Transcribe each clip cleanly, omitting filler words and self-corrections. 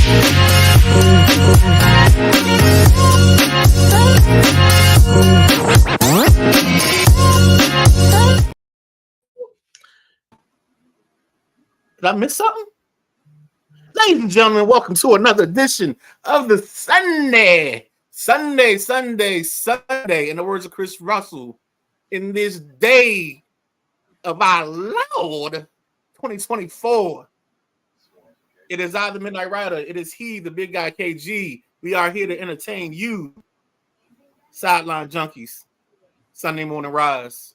Did I miss something? Ladies and gentlemen, welcome to another edition of the Sunday. In the words of Chris Russell, in this day of our Lord 2024, it is I, the Midnight Rider. It is he, the big guy KG. We are here to entertain you, sideline junkies. Sunday morning rise.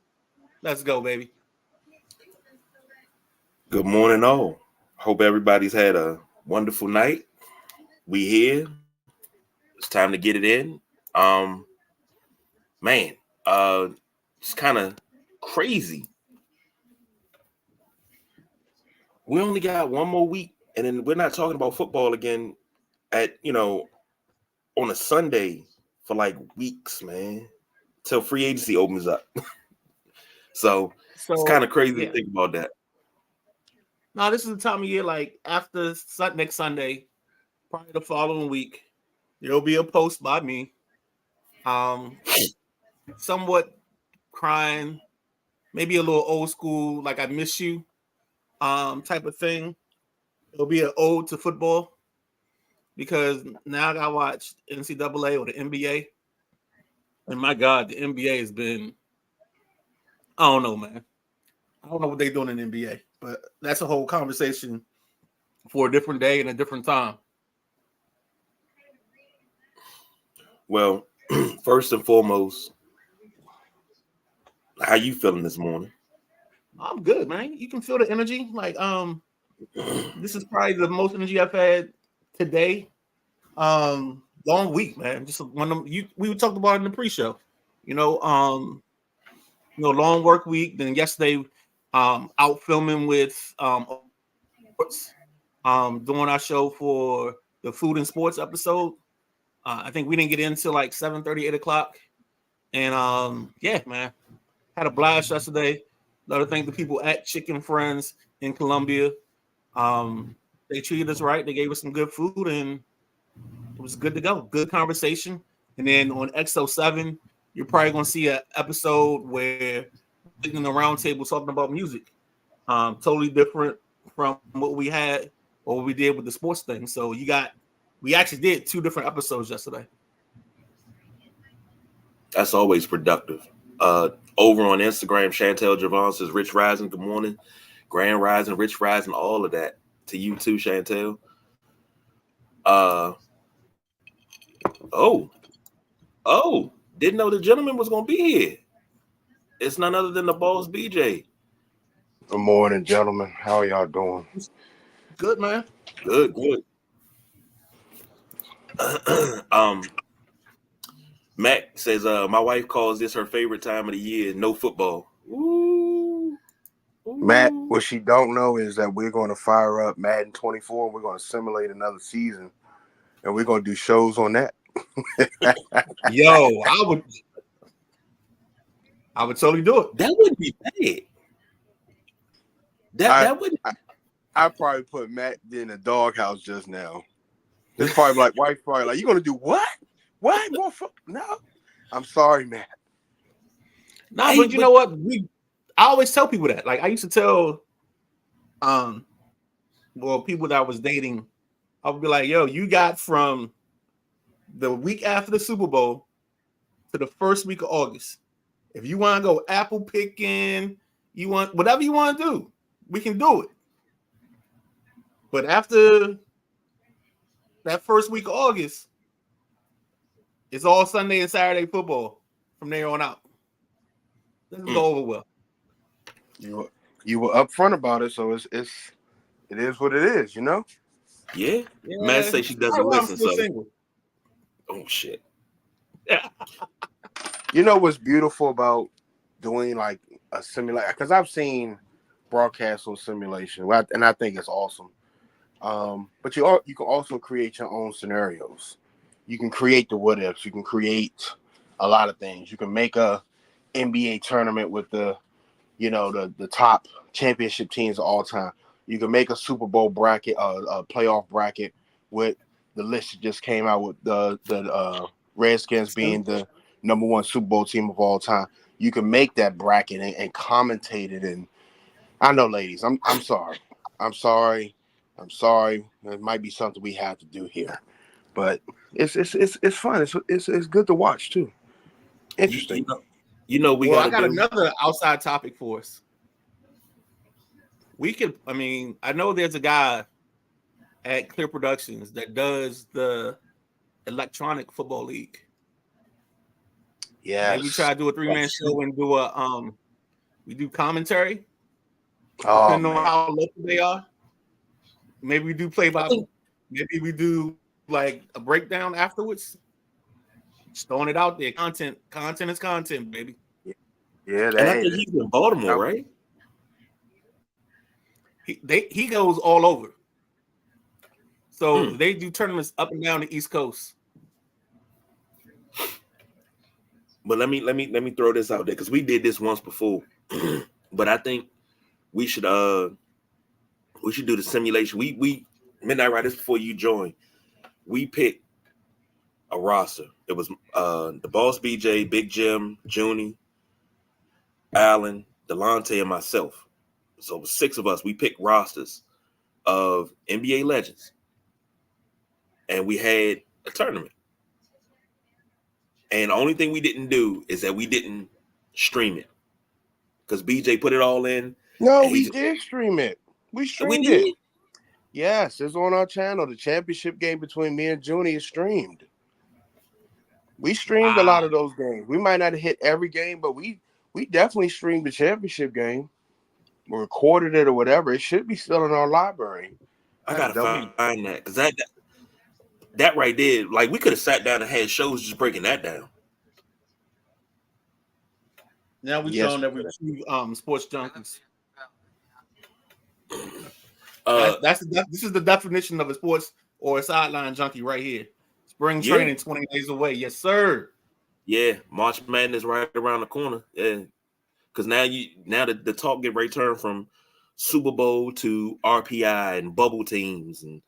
Let's go, baby. Good morning, all. Hope everybody's had a wonderful night. We here. It's time to get it in. Man, it's kind of crazy. We only got one more week, and then we're not talking about football again on a Sunday for like weeks, man, till free agency opens up. So it's kind of crazy to think about that. No, this is the time of year, like after next Sunday, probably the following week, there'll be a post by me, somewhat crying, maybe a little old school, like I miss you, type of thing. It'll be an ode to football because now I gotta watch NCAA or the NBA, and my God, the NBA has been, I don't know, man. I don't know what they're doing in the NBA, but that's a whole conversation for a different day and a different time. Well, first and foremost, how you feeling this morning? I'm good, man. You can feel the energy. Like, this is probably the most energy I've had today. Long week, man. Just one of them, we talked about it in the pre-show. Long work week. Then yesterday, out filming with doing our show for the food and sports episode. I think we didn't get in until like 7:30, 8 o'clock. And yeah, man, had a blast yesterday. Love to thank the people at Chicken Friends in Columbia. They treated us right. They gave us some good food, and it was good to go. Good conversation. And then on XO7, you're probably going to see an episode where we're sitting in the round table talking about music. Totally different from what we had or what we did with the sports thing. So we actually did 2 different episodes yesterday. That's always productive. Over on Instagram, Chantel Javon says, Rich Rising, good morning. Grand Rising, Rich Rising, all of that. To you too, Chantel. Didn't know the gentleman was going to be here. It's none other than the boss, BJ. Good morning, gentlemen. How are y'all doing? Good, man. Good. Mac says, my wife calls this her favorite time of the year, no football. Ooh. Matt, what she don't know is that we're going to fire up Madden 24. We're going to simulate another season, and we're going to do shows on that. Yo, I would totally do it. That wouldn't be bad. That would. I probably put Matt in the doghouse just now. It's probably like wife, probably like, you going to do what? What? No, I'm sorry, Matt. No, but you know what? I always tell people that. Like I used to tell, people that I was dating, I would be like, "Yo, you got from the week after the Super Bowl to the first week of August. If you want to go apple picking, you want whatever you want to do, we can do it. But after that first week of August, it's all Sunday and Saturday football from there on out. Doesn't go over well." You were upfront about it, so it is what it is, you know. Yeah. Matt say she doesn't listen. So single. Oh shit. Yeah. You know what's beautiful about doing like a simulation? Because I've seen broadcasts on simulation, and I think it's awesome. But you can also create your own scenarios. You can create the what ifs. You can create a lot of things. You can make a NBA tournament with the top championship teams of all time. You can make a Super Bowl bracket, a playoff bracket with the list that just came out with the Redskins being the #1 Super Bowl team of all time. You can make that bracket and commentate it. And I know, ladies, I'm sorry. I'm sorry. It might be something we have to do here, but it's fun. It's good to watch too. Interesting. We Well, I got got another outside topic for us. I know there's a guy at Clear Productions that does the electronic football league. Yeah. Maybe we try to do a 3-man show and do we do commentary. Oh, Depending on how local they are. Maybe we do maybe we do like a breakdown afterwards. Just throwing it out there. Content is content, baby. Yeah, and I think he's in Baltimore, right? He goes all over. So they do tournaments up and down the East Coast. But let me throw this out there because we did this once before. But I think we should do the simulation. We Midnight Riders before you join. We picked a roster. It was the Boss BJ, Big Jim, Junie, Allen, Delonte, and myself. So it was 6 of us. We picked rosters of NBA legends. And we had a tournament. And the only thing we didn't do is that we didn't stream it. Because BJ put it all in. No, we did stream it. We streamed it. It. Yes, it's on our channel. The championship game between me and Junie is streamed. We streamed a lot of those games. We might not have hit every game, but we definitely streamed the championship game. We recorded it or whatever. It should be still in our library. I gotta find that because that right there, like we could have sat down and had shows just breaking that down. Now we're showing that we're 2 sports junkies. This is the definition of a sports or a sideline junkie right here. Spring training 20 days away. Yes, sir. Yeah, March Madness right around the corner. Yeah, because now the talk get returned from Super Bowl to RPI and bubble teams and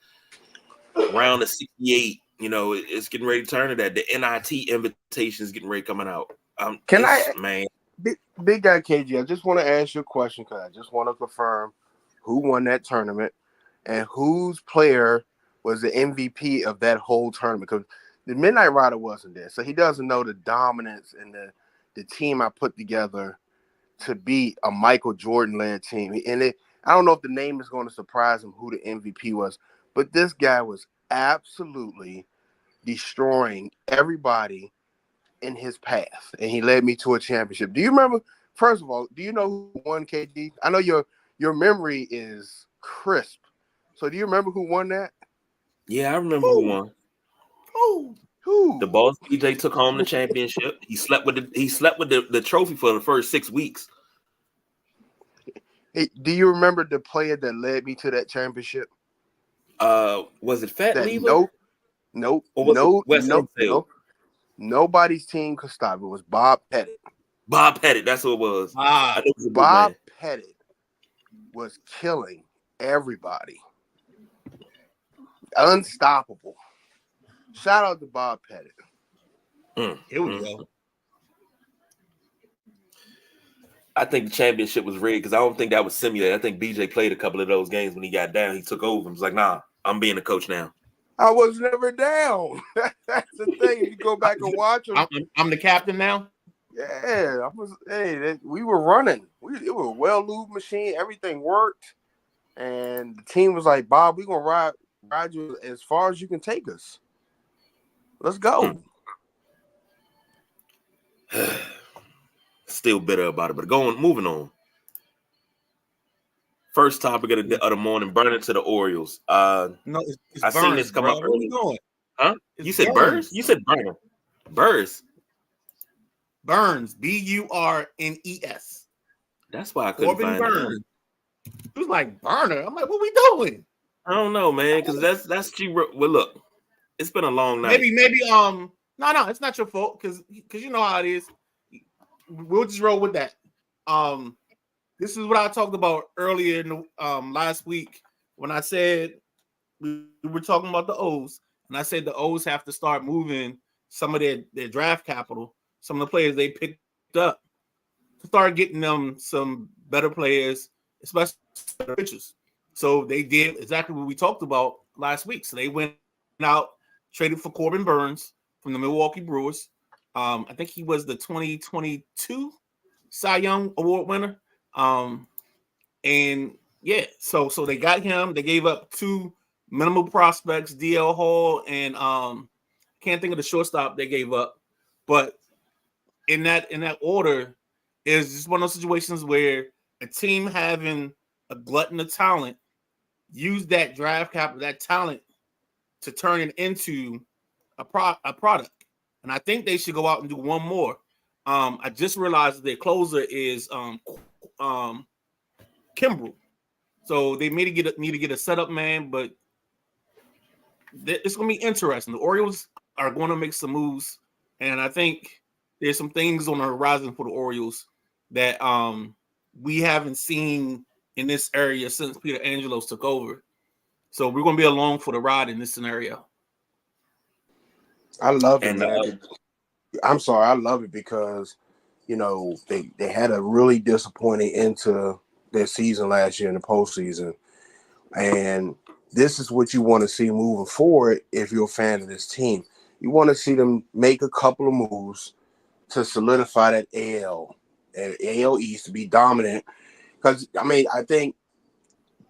round of 68. It's getting ready to turn to that. The NIT invitation is getting ready coming out. Man? Big guy KG, I just want to ask you a question because I just want to confirm who won that tournament and whose player was the MVP of that whole tournament. Because the Midnight Rider wasn't there, so he doesn't know the dominance and the team I put together to beat a Michael Jordan-led team. And I don't know if the name is going to surprise him who the MVP was, but this guy was absolutely destroying everybody in his path, and he led me to a championship. Do you remember? First of all, do you know who won, KD? I know your memory is crisp. So do you remember who won that? Yeah, I remember who won. Who? The Boss BJ took home the championship. He slept with the trophy for the first 6 weeks. Hey, do you remember the player that led me to that championship? Was it Fat Lever? Nope. Nobody's team could stop. It was Bob Pettit. Bob Pettit, that's who it was. Bob Pettit was killing everybody. Unstoppable. Shout out to Bob Pettit. Here we go. I think the championship was rigged because I don't think that was simulated. I think BJ played a couple of those games when he got down. He took over and was like, nah, I'm being the coach now. I was never down. That's the thing. If you go back and watch them, I'm the captain now. Yeah, we were running. It was a well-lubed machine. Everything worked, and the team was like, "Bob, we're gonna ride you as far as you can take us. Let's go." Still bitter about it, but moving on. First topic of the morning: burning to the Orioles. No, it's I Burns, seen this come up early. Huh? You said Burns? You said Burner. Burns. Burns. Burnes. That's why I couldn't Corbin find Burns. it. He was like Burner. I'm like, what we doing? I don't know, man, because that's cheap. Well, look, it's been a long night. Maybe no, it's not your fault because you know how it is. We'll just roll with that. This is what I talked about earlier in the, last week when I said we were talking about the O's, and I said the O's have to start moving some of their draft capital, some of the players they picked up, to start getting them some better players, especially better pitchers. So they did exactly what we talked about last week. So they went out, traded for Corbin Burns from the Milwaukee Brewers. I think he was the 2022 Cy Young Award winner. And yeah, so they got him. They gave up 2 minimal prospects, DL Hall and can't think of the shortstop they gave up. But in that order, is just one of those situations where a team having a glutton of talent use that draft capital, that talent, to turn it into a product. And I think they should go out and do one more. I just realized that their closer is Kimbrel. So they need to get a setup man, but it's going to be interesting. The Orioles are going to make some moves, and I think there's some things on the horizon for the Orioles that we haven't seen in this area since Peter Angelos took over. So we're going to be along for the ride in this scenario. I love it, And man. I'm sorry, I love it because, you know, they had a really disappointing into their season last year in the postseason. And this is what you want to see moving forward if you're a fan of this team. You want to see them make a couple of moves to solidify that AL East to be dominant. Because, I mean, I think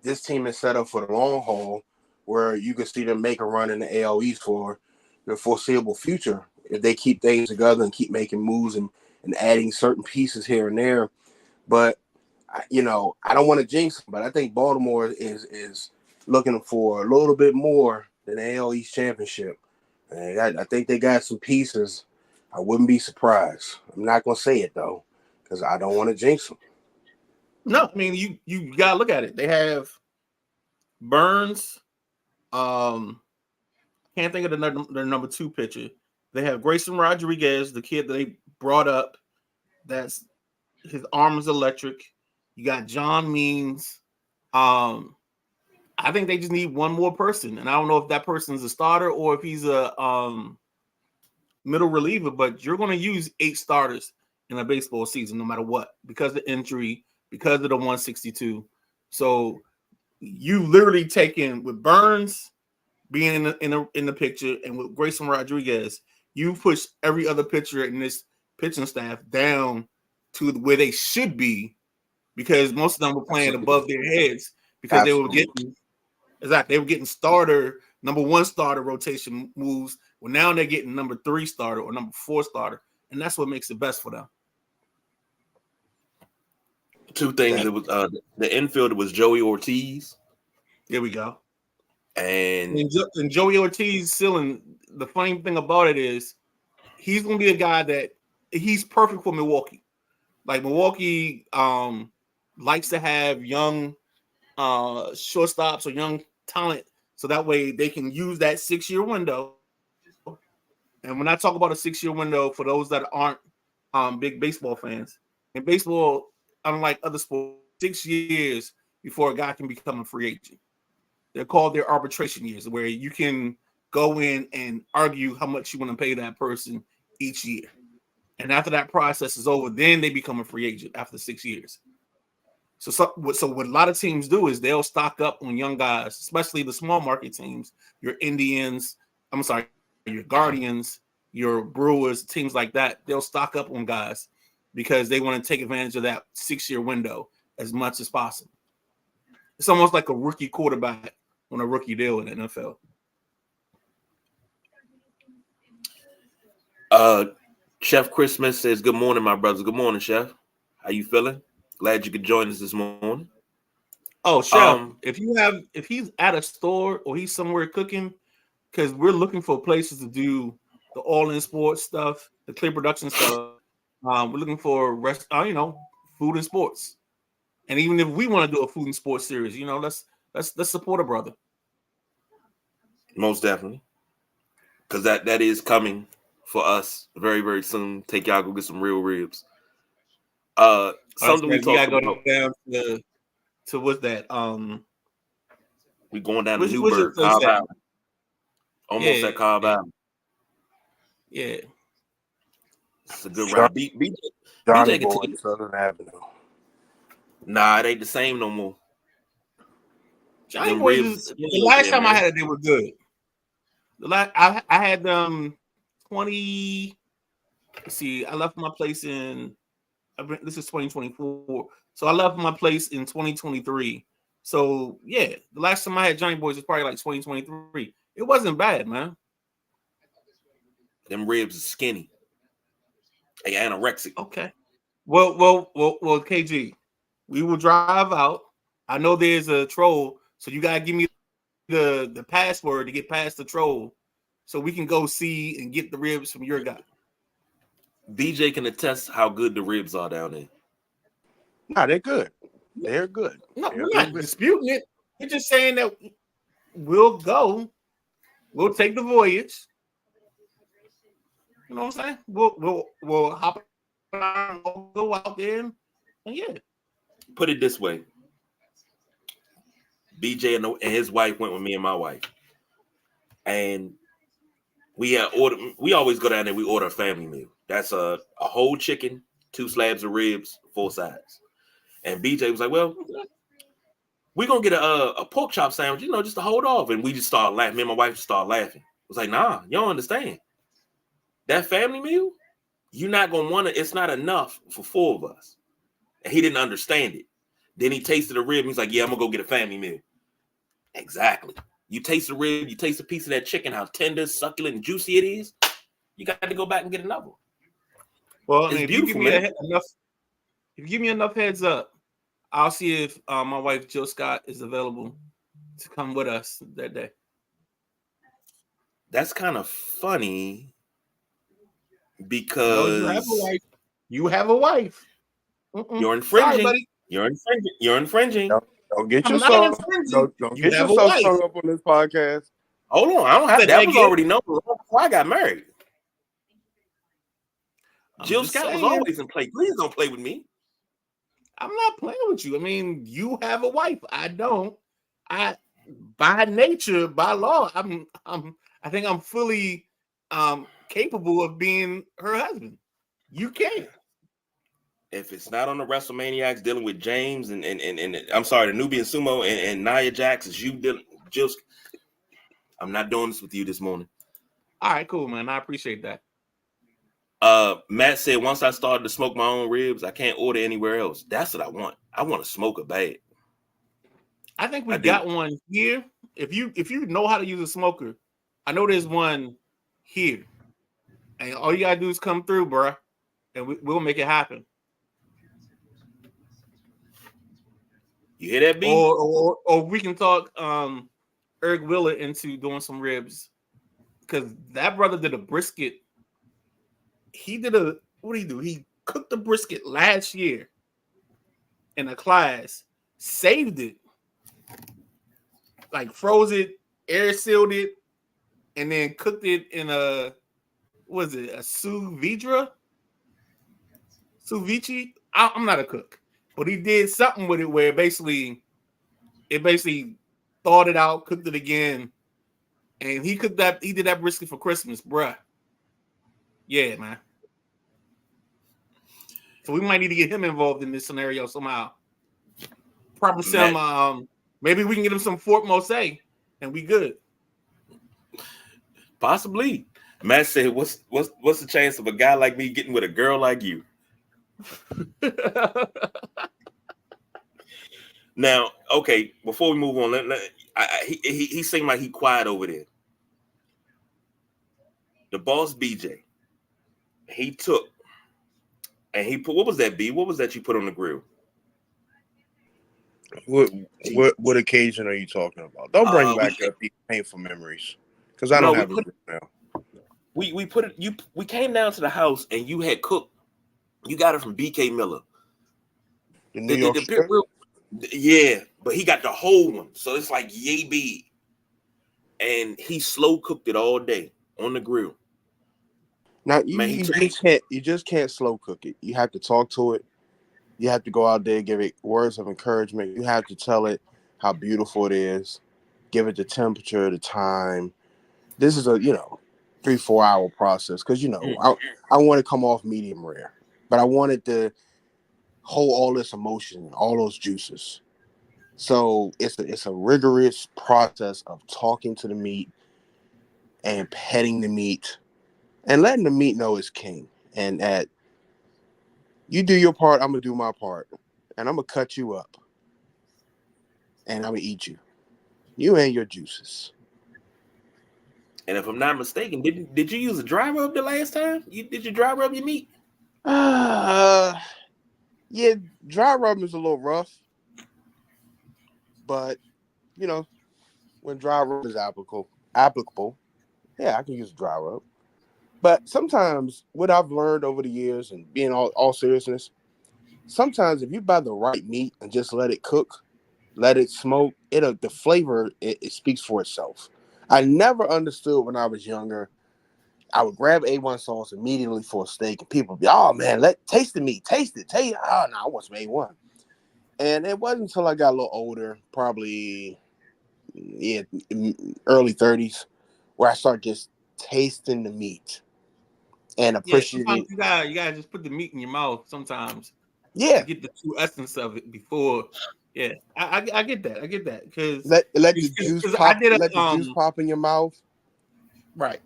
this team is set up for the long haul where you can see them make a run in the AL East for the foreseeable future if they keep things together and keep making moves and adding certain pieces here and there. But, you know, I don't want to jinx them, but I think Baltimore is looking for a little bit more than the AL East championship. And I think they got some pieces. I wouldn't be surprised. I'm not going to say it, though, because I don't want to jinx them. No, I mean, you got to look at it. They have Burns. Can't think of their number 2 pitcher. They have Grayson Rodriguez, the kid that they brought up. That's his arm is electric. You got John Means. I think they just need one more person, and I don't know if that person's a starter or if he's a middle reliever. But you're going to use 8 starters in a baseball season, no matter what, because of the injury, because of the 162. So you literally taken with Burns being in the picture and with Grayson Rodriguez, you push every other pitcher in this pitching staff down to where they should be, because most of them were playing above their heads because Absolutely. they were getting starter, number 1 starter rotation moves. Well, now they're getting number 3 starter or number 4 starter, and that's what makes it best for them. 2 things. It was the infielder was Joey Ortiz. There we go. And Joey Ortiz, the funny thing about it is he's going to be a guy that he's perfect for Milwaukee. Like Milwaukee likes to have young shortstops or young talent, so that way they can use that 6-year window. And when I talk about a 6-year window, for those that aren't big baseball fans, in baseball, unlike other sports, 6 years before a guy can become a free agent. They're called their arbitration years, where you can go in and argue how much you want to pay that person each year. And after that process is over, then they become a free agent after 6 years. So what a lot of teams do is they'll stock up on young guys, especially the small market teams, your Indians, your Guardians, your Brewers, teams like that. They'll stock up on guys because they want to take advantage of that 6-year window as much as possible. It's almost like a rookie quarterback on a rookie deal in the NFL. Chef Christmas says, "Good morning, my brothers. Good morning, Chef. How you feeling? Glad you could join us this morning." Oh, Chef, if he's at a store or he's somewhere cooking, because we're looking for places to do the all-in sports stuff, the clear production stuff. We're looking for food and sports. And even if we want to do a food and sports series, let's support a brother. Most definitely, because that is coming for us very, very soon. Take y'all go get some real ribs. Something we talked about. Down to what's that? We going down to Where's your Newburgh, place Cobb at? Island. Almost Yeah, at Cobb yeah, Island. yeah. It's a good John- ride. BJ Johnny can Boy, take you. Southern Avenue. Nah, it ain't the same no more. Johnny Them Boys ribs is is the skinny over last there, time I man. had it, they were good. The last I had 20. Let's see, I left my place in. This is 2024, so I left my place in 2023. So yeah, the last time I had Johnny Boys was probably like 2023. It wasn't bad, man. Them ribs is skinny. They anorexic. Okay. Well, KG, we will drive out. I know there's a troll, so you gotta give me the password to get past the troll, so we can go see and get the ribs from your guy. BJ can attest how good the ribs are down there. Nah, they're good. They're good. No, They're we're good not ribs. disputing it. We're just saying that we'll go. We'll take the voyage. You know what I'm saying? We'll hop on, we'll go out there and yeah. Put it this way. BJ and his wife went with me and my wife. And we always go down there, we order a family meal. That's a whole chicken, 2 slabs of ribs, 4 sides. And BJ was like, well, we're gonna get a pork chop sandwich, just to hold off. And we just started laughing. Me and my wife just started laughing. I was like, nah, you don't understand. That family meal, you're not gonna want to, it's not enough for 4 of us. And he didn't understand it. Then he tasted the rib. He's like, yeah, I'm gonna go get a family meal. Exactly. You taste the rib, you taste a piece of that chicken, how tender, succulent, and juicy it is. You got to go back and get another one. Well, It's if beautiful, you give man. me if you give me enough heads up, I'll see if my wife Jill Scott is available to come with us that day. That's kind of funny No, because you have a wife. Mm-mm. you're infringing. Sorry, buddy. You're infringing. Don't get I'm not yourself. infringing. Don't You get have a yourself wife. sung up on this podcast. Hold on, I don't have Said that. that Was again. already known before I got married. I'm Jill just Scott was saying. always in play. Please don't play with me. I'm not playing with you. I mean, you have a wife. I don't. By nature, by law, I think I'm fully capable of being her husband. You can't. If it's not on the WrestleManiacs dealing with James and I'm sorry, the Nubian Sumo and Nia Jax, is you dealing, Jill. I'm not doing this with you this morning. All right, cool, man. I appreciate that. Matt said once I started to smoke my own ribs, I can't order anywhere else. That's what I want. I want to smoke a bag. I think we I do. got one here. If you know how to use a smoker, I know there's one here, and all you gotta do is come through, bro, and we'll make it happen. You hear that, B? Or we can talk Eric Willett into doing some ribs, because that brother did a brisket. What did he do? He cooked the brisket last year in a class, saved it, like froze it, air sealed it, and then cooked it in a sous vide? Sous vide? I'm not a cook, but he did something with it where it basically thawed it out, cooked it again, and he did that brisket for Christmas, bruh. Yeah, man. So we might need to get him involved in this scenario somehow. Probably some maybe we can get him some Fort Mose and we good. Possibly. Matt said, what's the chance of a guy like me getting with a girl like you? Now, okay, before we move on, he seemed like he quiet over there. The boss BJ, he took and he put, what was that, B? What was that you put on the grill? What occasion are you talking about? Don't bring back up these painful memories, because I don't have it now. We put it. We came down to the house and you had cooked. You got it from BK Miller. The New York strip? Yeah, but he got the whole one, so it's like yay big. And he slow cooked it all day on the grill. Now you just can't slow cook it. You have to talk to it. You have to go out there, give it words of encouragement. You have to tell it how beautiful it is. give it the temperature, the time. This is a 3-4 hour process because I want to come off medium rare, but I wanted to hold all this emotion, all those juices. So it's a rigorous process of talking to the meat and petting the meat and letting the meat know it's king. And that you do your part, I'm gonna do my part, and I'm gonna cut you up, and I'm gonna eat you. You and your juices. And if I'm not mistaken, did you use a dry rub the last time? Did you dry rub your meat? Yeah, dry rubbing is a little rough, but when dry rub is applicable, yeah, I can use dry rub. But sometimes what I've learned over the years and being all seriousness, sometimes if you buy the right meat and just let it cook, let it smoke, the flavor it speaks for itself. I never understood when I was younger. I would grab A1 sauce immediately for a steak, and people would be, "Oh man, taste the meat, taste it, taste." Oh no, I want some A1. And it wasn't until I got a little older, probably early 30s, where I started just tasting the meat and Yeah, appreciating. sometimes you gotta just put the meat in your mouth sometimes to Yeah, get the true essence of it before. Yeah, I get that. I get that because let the juice I pop. did Let the juice pop in your mouth. right.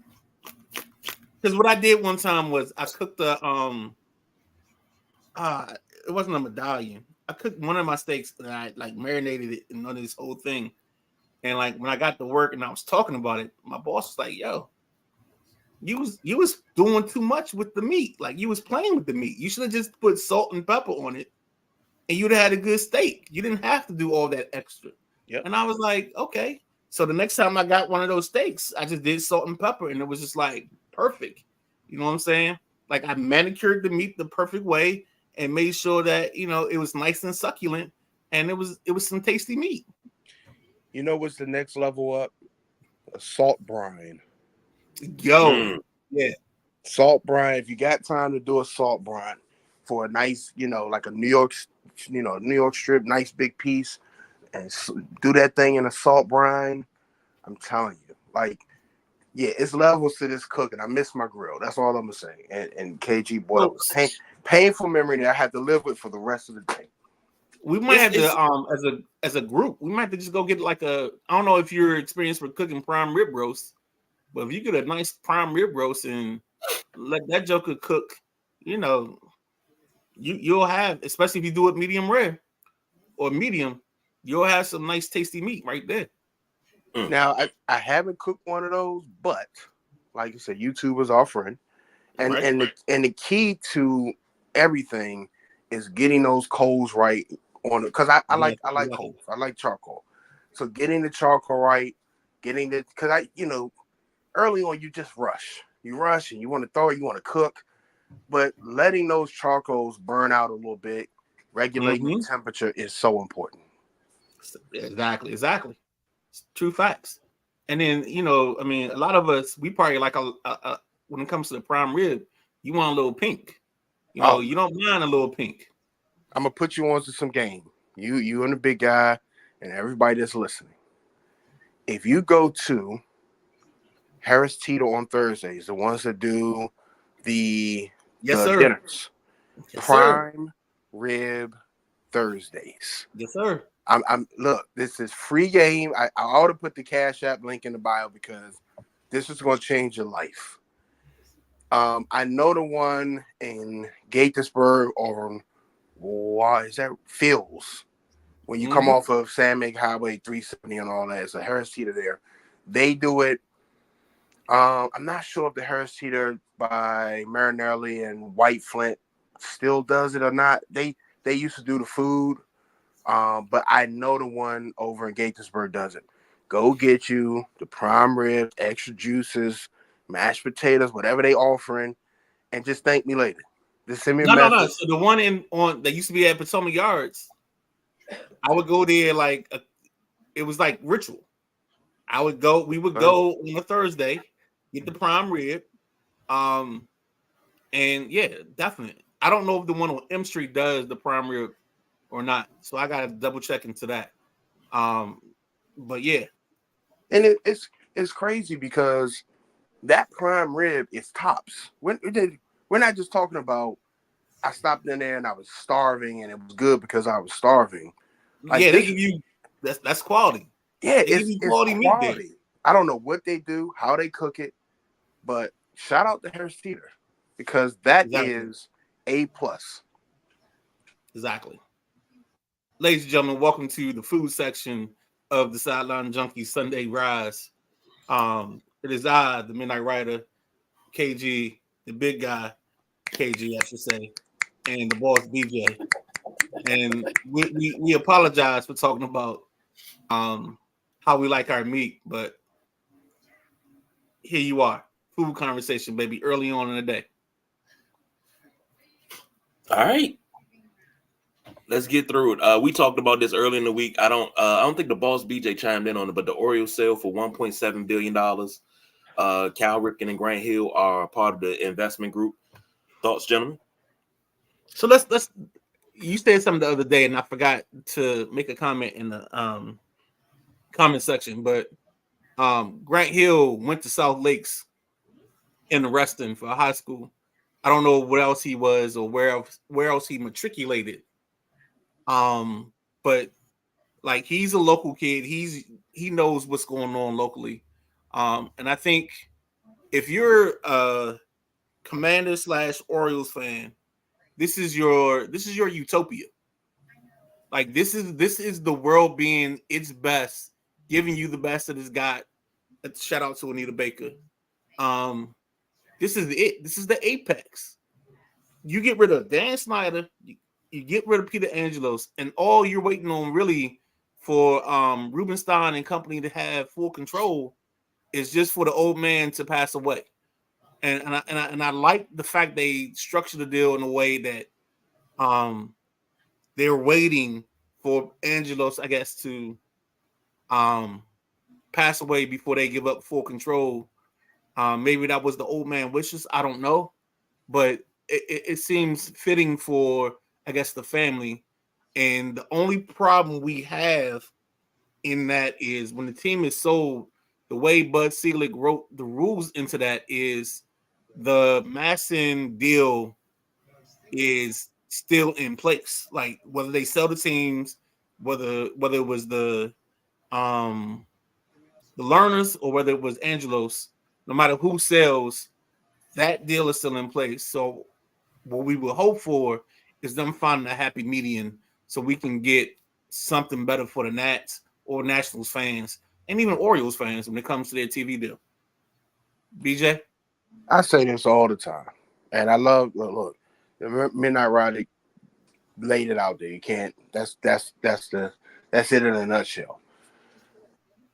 Because what I did one time was I cooked it wasn't a medallion. I cooked one of my steaks and I like marinated it and on this whole thing. And like when I got to work and I was talking about it, my boss was like, "Yo, you was doing too much with the meat. Like you was playing with the meat. You should have just put salt and pepper on it, and you'd have had a good steak. You didn't have to do all that extra." Yep. And I was like, "Okay." So the next time I got one of those steaks, I just did salt and pepper, and it was just like perfect. You know what I'm saying? Like I manicured the meat the perfect way and made sure that it was nice and succulent, and it was some tasty meat. You know what's the next level up? A salt brine. Yo, yeah. Salt brine. If you got time to do a salt brine for a nice, like a New York, New York strip, nice big piece, and do that thing in a salt brine. I'm telling you, like, yeah, it's levels to this cooking. I miss my grill. That's all I'm gonna say. And KG brought up a painful memory that I had to live with for the rest of the day. We might have to as a group, we might have to just go get like I don't know if you're experienced with cooking prime rib roast, but if you get a nice prime rib roast and let that joker cook, you'll have, especially if you do it medium rare or medium, you'll have some nice tasty meat right there. Now I haven't cooked one of those, but like you said, YouTube is our friend. And right. and the key to everything is getting those coals right on it. Because I like coals. I like charcoal. So getting the charcoal right, because early on you just rush. You rush and you want to throw it, you want to cook, but letting those charcoals burn out a little bit, regulating the temperature is so important. Exactly. It's true facts. And then I mean, a lot of us we probably like a when it comes to the prime rib, you want a little pink. You don't mind a little pink. I'm gonna put you on to some game. You and the big guy and everybody that's listening. If you go to Harris Teeter on Thursdays, the ones that do the dinners, Yes, prime rib Thursdays. Yes, sir. I'm look. This is free game. I ought to put the Cash App link in the bio because this is going to change your life. I know the one in Gaithersburg or why is that Fields? When you come off of San Mig Highway 370 and all that, it's a Harris Teeter there. They do it. I'm not sure if the Harris Teeter by Marinelli and White Flint still does it or not. They used to do the food, but I know the one over in Gaithersburg does it. Go get you the prime rib, extra juices, mashed potatoes, whatever they offering, and just thank me later. Just send me a message. No. So the one on that used to be at Potomac Yards, I would go there it was like ritual. We would go on a Thursday, get the prime rib. And yeah, definitely. I don't know if the one on M Street does the prime rib or not. So I gotta double check into that. But yeah. And it's crazy because that prime rib is tops. We're not just talking about I stopped in there and I was starving and it was good because I was starving. Like Yeah, they this, give you that's quality. yeah, They give you it's quality meat there. quality. I don't know what they do, how they cook it, but shout out to Harris Teeter because that Exactly. is A+. Exactly. Ladies and gentlemen, welcome to the food section of the Sideline Junkie Sunday Rise. It is I, the Midnight Rider, KG, the big guy, KG, I should say, and the boss BJ. And we apologize for talking about how we like our meat, but here you are, food conversation, baby, early on in the day. All right. Let's get through it. We talked about this early in the week. I don't think the boss BJ chimed in on it, but the Oreo sale for $1.7 billion. Cal Ripken and Grant Hill are part of the investment group. Thoughts, gentlemen? So let's you said something the other day, and I forgot to make a comment in the comment section, but Grant Hill went to South Lakes in Reston for high school. I don't know what else he was or where else he matriculated. But like he's a local kid. He knows what's going on locally. And I think if you're a Commander / Orioles fan, this is your utopia. Like this is the world being its best, giving you the best that it's got. Shout out to Anita Baker. This is it. This is the apex. You get rid of Dan Snyder, you get rid of Peter Angelos, and all you're waiting on really for Rubenstein and company to have full control is just for the old man to pass away. And I like the fact they structured the deal in a way that they're waiting for Angelos, I guess, to pass away before they give up full control. Maybe that was the old man wishes. I don't know, but it seems fitting for, I guess, the family. And the only problem we have in that is when the team is sold, the way Bud Selig wrote the rules into that is the Masson deal is still in place. Like whether they sell the teams, whether it was the learners or whether it was Angelos, no matter who sells, that deal is still in place. So what we will hope for is them finding a happy median so we can get something better for the Nats or Nationals fans and even Orioles fans when it comes to their TV deal. BJ? I say this all the time, and I love look the Midnight Rider laid it out there. You can't. That's it in a nutshell.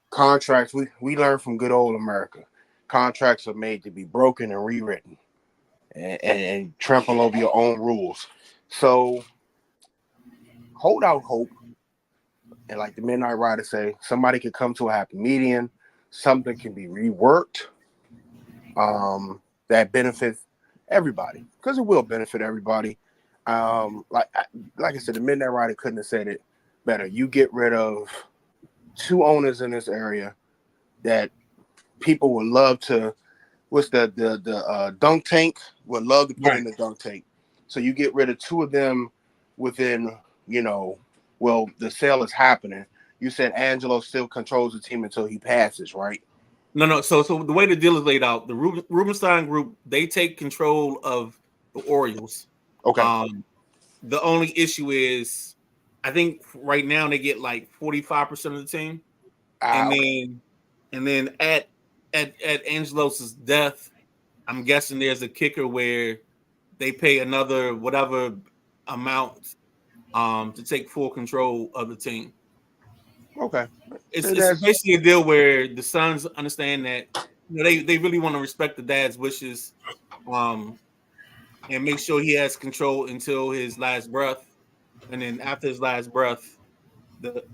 Contracts. We learn from good old America. Contracts are made to be broken and rewritten, and trample over your own rules. So hold out hope, and like the Midnight Rider say, somebody could come to a happy median. Something can be reworked. That benefits everybody because it will benefit everybody. Like I said, the Midnight Rider couldn't have said it better. You get rid of two owners in this area that people would love to. What's the dunk tank? Would love to put in the dunk tank. So you get rid of two of them within, well, the sale is happening. You said Angelo still controls the team until he passes, right? No. So the way the deal is laid out, the Rubenstein Group, they take control of the Orioles. Okay. The only issue is, I think right now they get like 45% of the team, and then at Angelos's death, I'm guessing there's a kicker where they pay another whatever amount to take full control of the team. Okay. It's basically a deal where the sons understand that they really want to respect the dad's wishes, and make sure he has control until his last breath, and then after his last breath,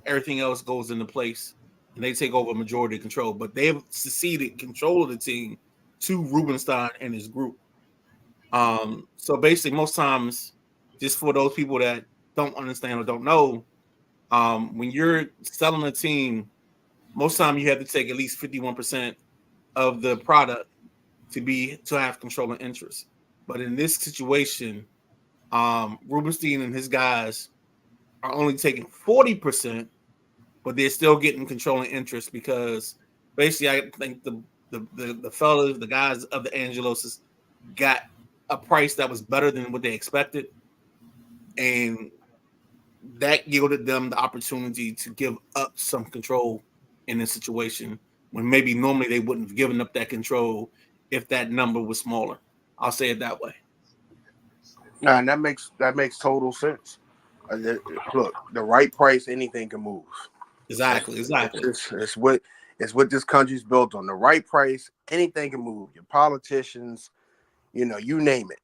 everything else goes into place, and they take over majority control. But they've seceded control of the team to Rubenstein and his group. So basically, most times, just for those people that don't understand or don't know, when you're selling a team, most time you have to take at least 51% of the product to have controlling interest. But in this situation, Rubenstein and his guys are only taking 40%, but they're still getting controlling interest because basically I think the fellas, the guys of the Angeloses got a price that was better than what they expected. And that yielded them the opportunity to give up some control in this situation when maybe normally they wouldn't have given up that control if that number was smaller. I'll say it that way. Nah, and that makes total sense. Look, the right price, anything can move. Exactly. It's what this country's built on. The right price, anything can move. Your politicians, you name it.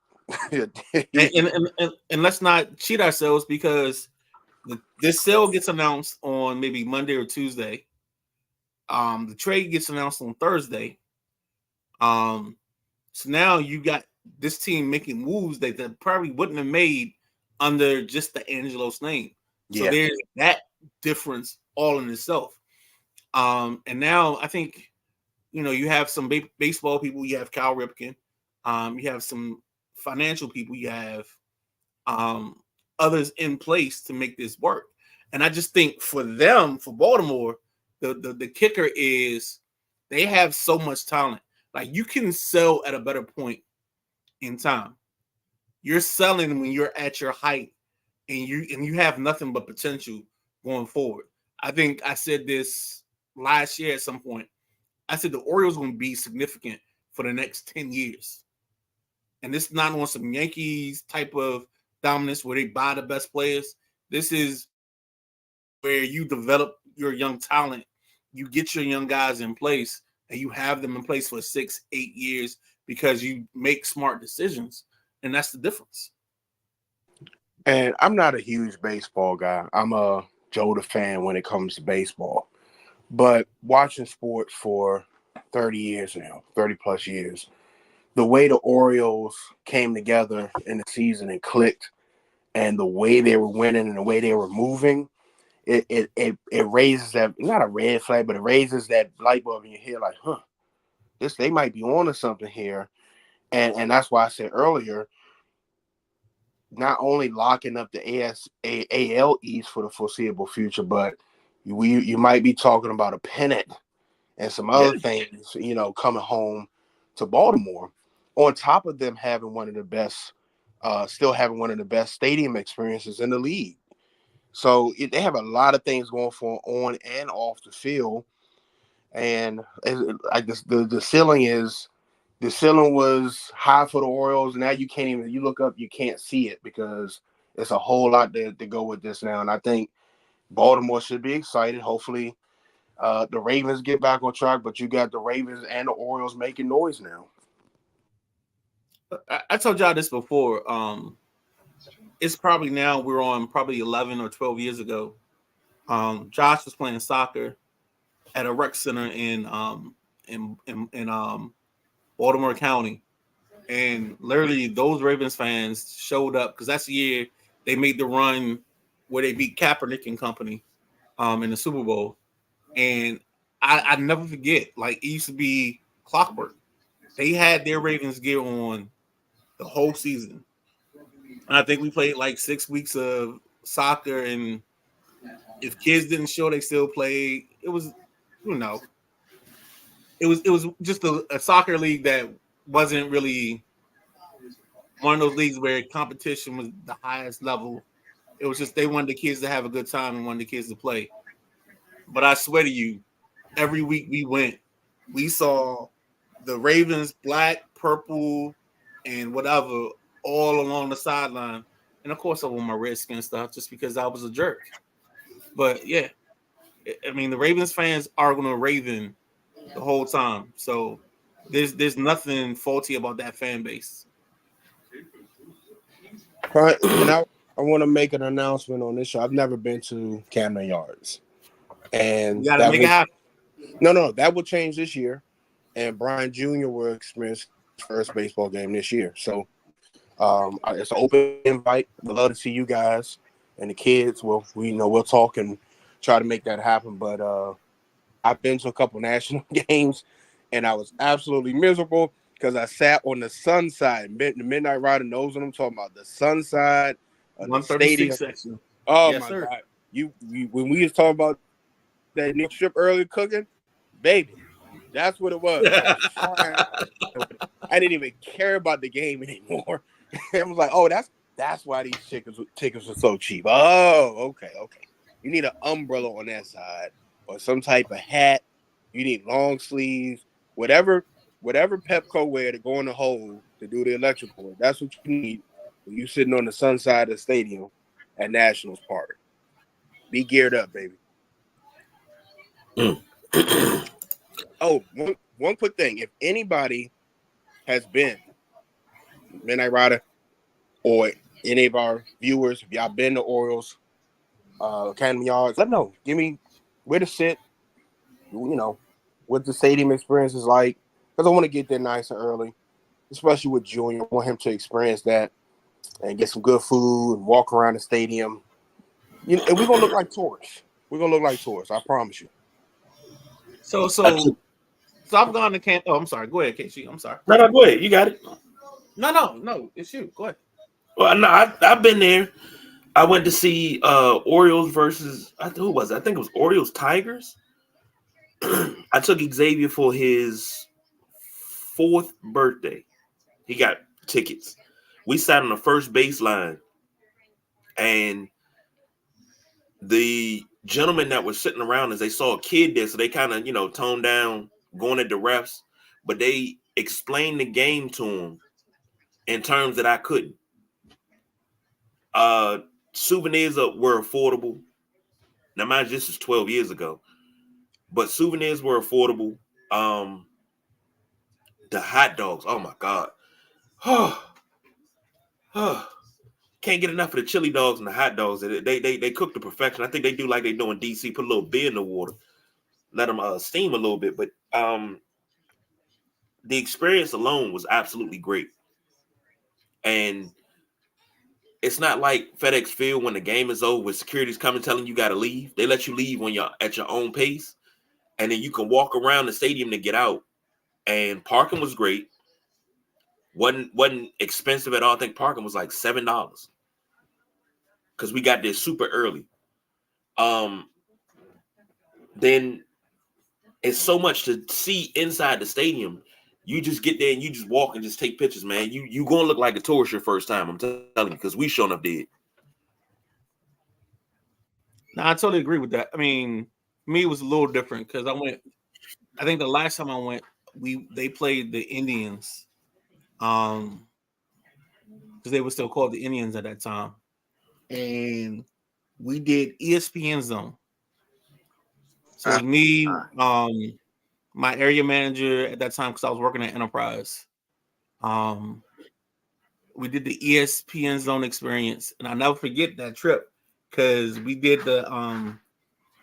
and let's not cheat ourselves because this sale gets announced on maybe Monday or Tuesday. The trade gets announced on Thursday. So now you got this team making moves that they probably wouldn't have made under just the Angelos name. So there's that difference all in itself. And now I think, you have some baseball people. You have Cal Ripken. You have some financial people. You have others in place to make this work. And I just think for Baltimore, the kicker is they have so much talent. Like you can sell at a better point in time. You're selling when you're at your height and you have nothing but potential going forward. I think I said this last year at some point. I said the Orioles are going to be significant for the next 10 years. And this is not on some Yankees type of dominance where they buy the best players. This is where you develop your young talent. You get your young guys in place and you have them in place for 6-8 years because you make smart decisions. And that's the difference. And I'm not a huge baseball guy. I'm a Joda fan when it comes to baseball. But watching sports for 30 years now, 30 plus years, the way the Orioles came together in the season and clicked and the way they were winning and the way they were moving, it raises that, not a red flag, but it raises that light bulb in your head like, they might be on to something here. And that's why I said earlier, not only locking up the AL East for the foreseeable future, but you might be talking about a pennant and some other things, coming home to Baltimore. On top of them having one of the best, still having one of the best stadium experiences in the league. So they have a lot of things going for on and off the field. And I guess the ceiling was high for the Orioles. Now you can't even, you look up, you can't see it because it's a whole lot to go with this now. And I think Baltimore should be excited. Hopefully the Ravens get back on track, but you got the Ravens and the Orioles making noise now. I told y'all this before. It's probably now we're on probably 11 or 12 years ago. Josh was playing soccer at a rec center in Baltimore County, and literally those Ravens fans showed up because that's the year they made the run where they beat Kaepernick and company in the Super Bowl. And I never forget, like it used to be clockwork. They had their Ravens gear on the whole season. And I think we played like 6 weeks of soccer, and if kids didn't show, they still played. It was, it was just a soccer league that wasn't really one of those leagues where competition was the highest level. It was just they wanted the kids to have a good time and wanted the kids to play. But I swear to you, every week we went, we saw the Ravens black, purple, and whatever all along the sideline. And of course I wore my Redskin stuff just because I was a jerk. But yeah, I mean the Ravens fans are going to Raven the whole time. So there's nothing faulty about that fan base. All right, and I want to make an announcement on this show. I've never been to Camden Yards. And you gotta make it happen. No, that will change this year. And Brian Jr. will experience his first baseball game this year. So it's an open invite. We'd love to see you guys and the kids. We'll talk and try to make that happen. But I've been to a couple national games, and I was absolutely miserable because I sat on the sun side. The Midnight Rider knows what I'm talking about. The sun side of the 136 stadium. section. Oh Yes, my sir. God! You when we was talking about that Nick strip early cooking, baby, that's what it was. I was trying. I didn't even care about the game anymore. I was like, oh, that's why these tickets are so cheap. Oh, okay. You need an umbrella on that side or some type of hat. You need long sleeves, whatever Pepco wear to go in the hole to do the electrical. That's what you need when you sitting on the sun side of the stadium at Nationals Park. Be geared up, baby. Oh, one quick thing. If anybody has been Midnight Rider or any of our viewers, if y'all been to Orioles Academy Yards, let me know. Give me where to sit, what the stadium experience is like. Because I want to get there nice and early, especially with Junior. I want him to experience that and get some good food and walk around the stadium. And we're going to look like tourists. I promise you. So I've gone to camp. Oh, I'm sorry. Go ahead, KC. I'm sorry. No, go ahead. You got it. No. It's you. Go ahead. Well, no, I've been there. I went to see Orioles versus who was it? I think it was Orioles Tigers. I took Xavier for his 4th birthday. He got tickets. We sat on the first baseline, and the gentlemen that were sitting around us, they saw a kid there, so they kind of toned down going at the refs, but they explained the game to him in terms that I couldn't. Souvenirs were affordable. Now, mind you, this was 12 years ago, but souvenirs were affordable. The hot dogs, oh my God. Can't get enough of the chili dogs and the hot dogs. They cook to perfection. I think they do like they do in DC, put a little beer in the water, let them steam a little bit. But the experience alone was absolutely great. And it's not like FedEx Field when the game is over with security's coming telling you got to leave. They let you leave when you're at your own pace. And then you can walk around the stadium to get out. And parking was great. Wasn't expensive at all. I think parking was like $7 because we got there super early. Then it's so much to see inside the stadium. You just get there and you just walk and just take pictures, man. You gonna look like a tourist your first time. I'm telling you, because we shown up did. No, I totally agree with that. I mean, me it was a little different because I think the last time I went, they played the Indians, because they were still called the Indians at that time, and we did ESPN Zone. So it was me, my area manager at that time, because I was working at Enterprise. We did the ESPN Zone experience, and I'll never forget that trip because we did the.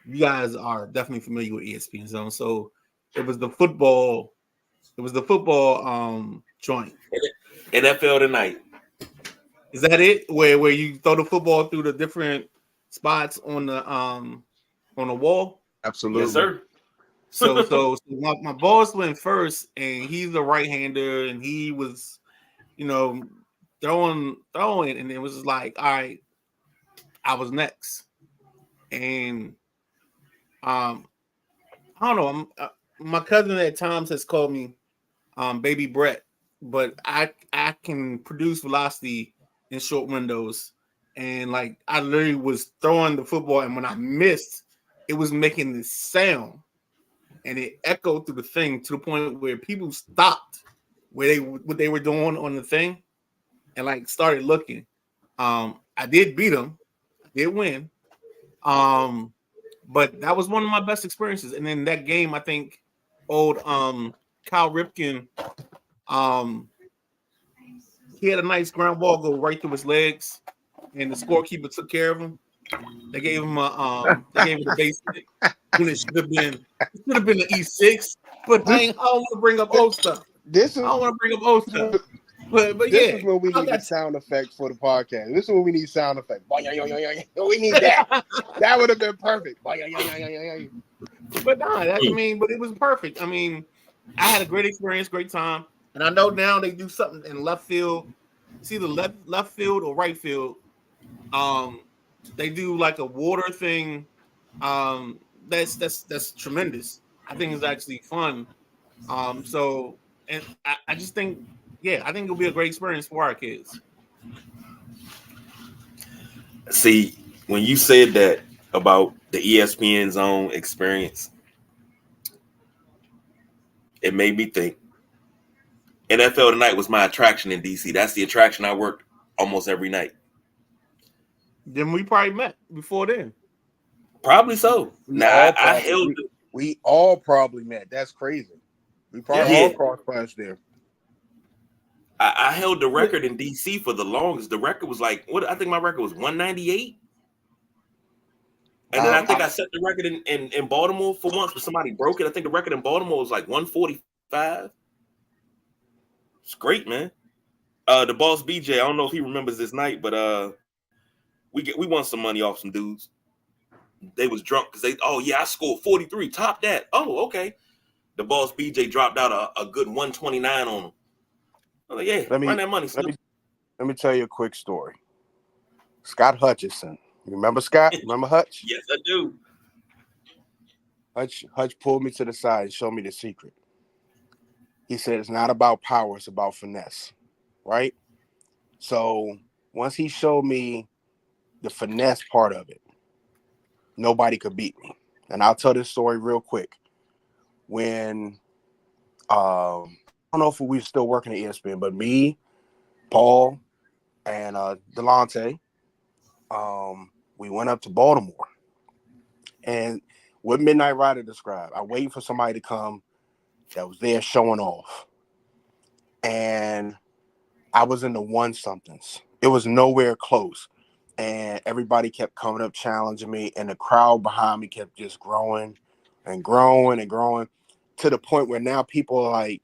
You guys are definitely familiar with ESPN Zone, so it was the football. It was the football joint. NFL Tonight. Is that it? Where you throw the football through the different spots on the wall? Absolutely. Yes, sir. So my boss went first, and he's a right-hander, and he was, throwing, and it was just like, all right, I was next, and I don't know. My cousin at times has called me Baby Brett, but I can produce velocity in short windows, and like I literally was throwing the football, and when I missed, it was making this sound, and it echoed through the thing to the point where people stopped what they were doing on the thing, and like started looking. I did beat them, I did win, but that was one of my best experiences. And then that game, I think old Kyle Ripken, he had a nice ground ball go right through his legs, and the scorekeeper took care of him. They gave him a base hit when it should have been the E6. But I don't want to bring up old stuff. I don't want to bring up old stuff. But this is when we need the sound effects for the podcast. This is when we need sound effects. We need that. That would have been perfect. But but it was perfect. I mean, I had a great experience, great time, and I know now they do something in left field. It's either left field or right field. They do like a water thing. That's tremendous. I think it's actually fun. So and I just think, yeah, I think it'll be a great experience for our kids. See, when you said that about the ESPN Zone experience, it made me think. NFL Tonight was my attraction in DC. That's the attraction I worked almost every night. Then we probably met before then. Probably so. We all probably met. That's crazy. We probably all crossed paths there. I held the record in DC for the longest. The record was like, what? I think my record was 198. And then I think I set the record in Baltimore for once, but somebody broke it. I think the record in Baltimore was like 145. It's great, man. The boss BJ, I don't know if he remembers this night, but we won some money off some dudes. They was drunk because I scored 43. Top that. Oh, okay. The boss BJ dropped out a good 129 on him. I'm like, yeah, run that money. Let me tell you a quick story. Scott Hutchison. You remember Scott? Remember Hutch? Yes, I do. Hutch pulled me to the side and showed me the secret. He said it's not about power, it's about finesse. Right? So once he showed me the finesse part of it, nobody could beat me. And I'll tell this story real quick. When I don't know if we were still working at ESPN, but me, Paul, and Delonte, we went up to Baltimore. And what Midnight Rider described, I waited for somebody to come that was there showing off. And I was in the 1-somethings. It was nowhere close. And everybody kept coming up challenging me, and the crowd behind me kept just growing and growing and growing to the point where now people are like,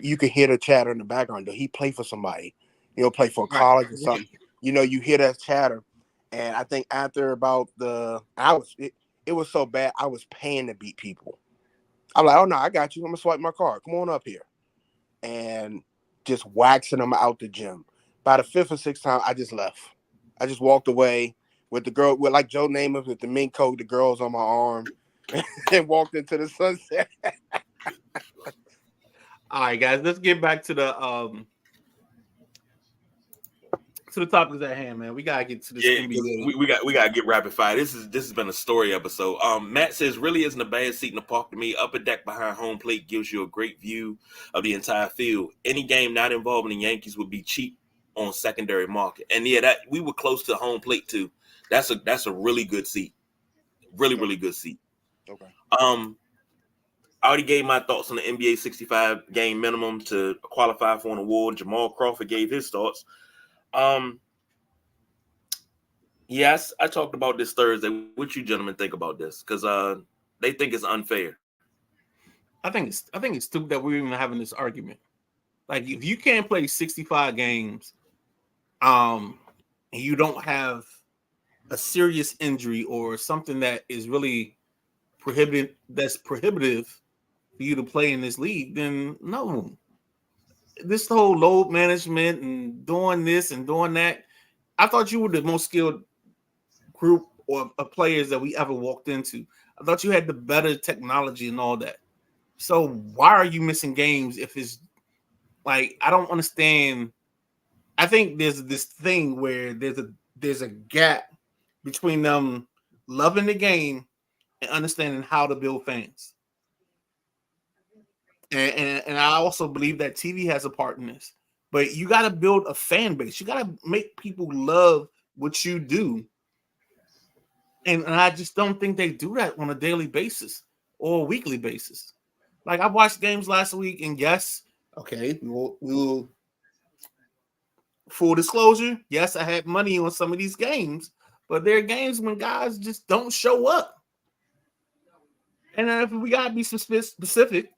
you can hear the chatter in the background. Does he play for somebody? Play for college or something. You hear that chatter. And I think after about it was so bad, I was paying to beat people. I'm like, oh no, I got you. I'm gonna swipe my card. Come on up here. And just waxing them out the gym. By the 5th or 6th time, I just left. I just walked away with the girl, with like Joe Namath with the mink coat, the girls on my arm, and walked into the sunset. All right, guys, let's get back to the topics at hand, man. We gotta get to this. We gotta get rapid fire. This has been a story episode. Matt says, really isn't a bad seat in the park to me. Upper deck behind home plate gives you a great view of the entire field. Any game not involving the Yankees would be cheap on secondary market. And that we were close to home plate too. That's a really good seat. Really good seat. Okay. I already gave my thoughts on the NBA 65 game minimum to qualify for an award. Jamal Crawford gave his thoughts. Yes, I talked about this Thursday. What you gentlemen think about this? Because they think it's unfair. I think it's stupid that we're even having this argument. Like, if you can't play 65 games, and you don't have a serious injury or something that is really prohibitive for you to play in this league, then no. This whole load management and doing this and doing that, I thought you were the most skilled group of players that we ever walked into. I thought you had the better technology and all that. So why are you missing games if it's like, I don't understand. I think there's this thing where there's a gap between them loving the game and understanding how to build fans. And I also believe that TV has a part in this. But you got to build a fan base. You got to make people love what you do. And I just don't think they do that on a daily basis or a weekly basis. Like, I watched games last week, and yes, okay, we'll full disclosure, yes, I had money on some of these games, but there are games when guys just don't show up. And if we got to be specific,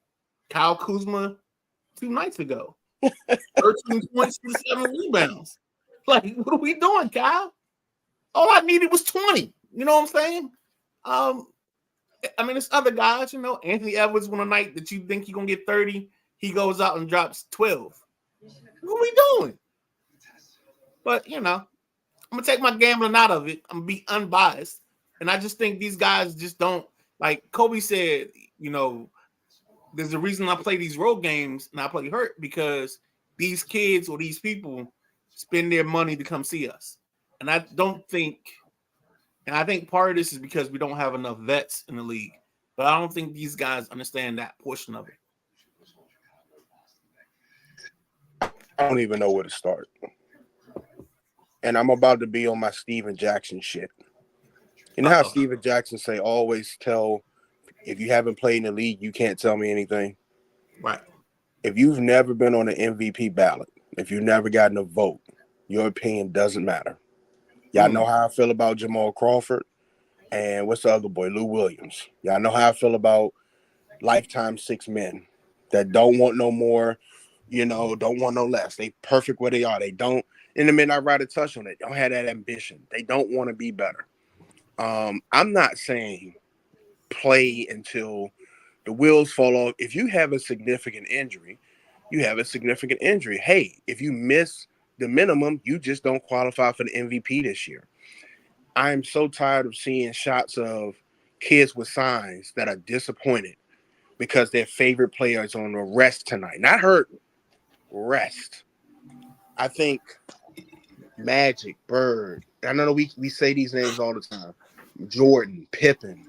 Kyle Kuzma 2 nights ago, 13 points to 7 rebounds. Like, what are we doing, Kyle? All I needed was 20. You know what I'm saying? I mean, there's other guys, Anthony Edwards, on a night that you think he's going to get 30, he goes out and drops 12. What are we doing? But, I'm going to take my gambling out of it. I'm going to be unbiased. And I just think these guys just don't, like Kobe said, there's a reason I play these road games and I play hurt because these kids or these people spend their money to come see us. And I think part of this is because we don't have enough vets in the league. But I don't think these guys understand that portion of it. I don't even know where to start. And I'm about to be on my Steven Jackson shit. You know how Steven Jackson say, always tell, if you haven't played in the league, you can't tell me anything. Right. If you've never been on an MVP ballot, if you've never gotten a vote, your opinion doesn't matter. Y'all know how I feel about Jamal Crawford and what's the other boy, Lou Williams. Y'all know how I feel about lifetime 6 men that don't want no more, don't want no less. They perfect where they are. They don't, in the Midnight Rider touch on it, don't have that ambition. They don't want to be better. I'm not saying play until the wheels fall off. If you have a significant injury, you have a significant injury. Hey, if you miss the minimum, you just don't qualify for the MVP this year. I am so tired of seeing shots of kids with signs that are disappointed because their favorite player is on a rest tonight. Not hurt, rest. I think Magic, Bird, I know we say these names all the time. Jordan, Pippen.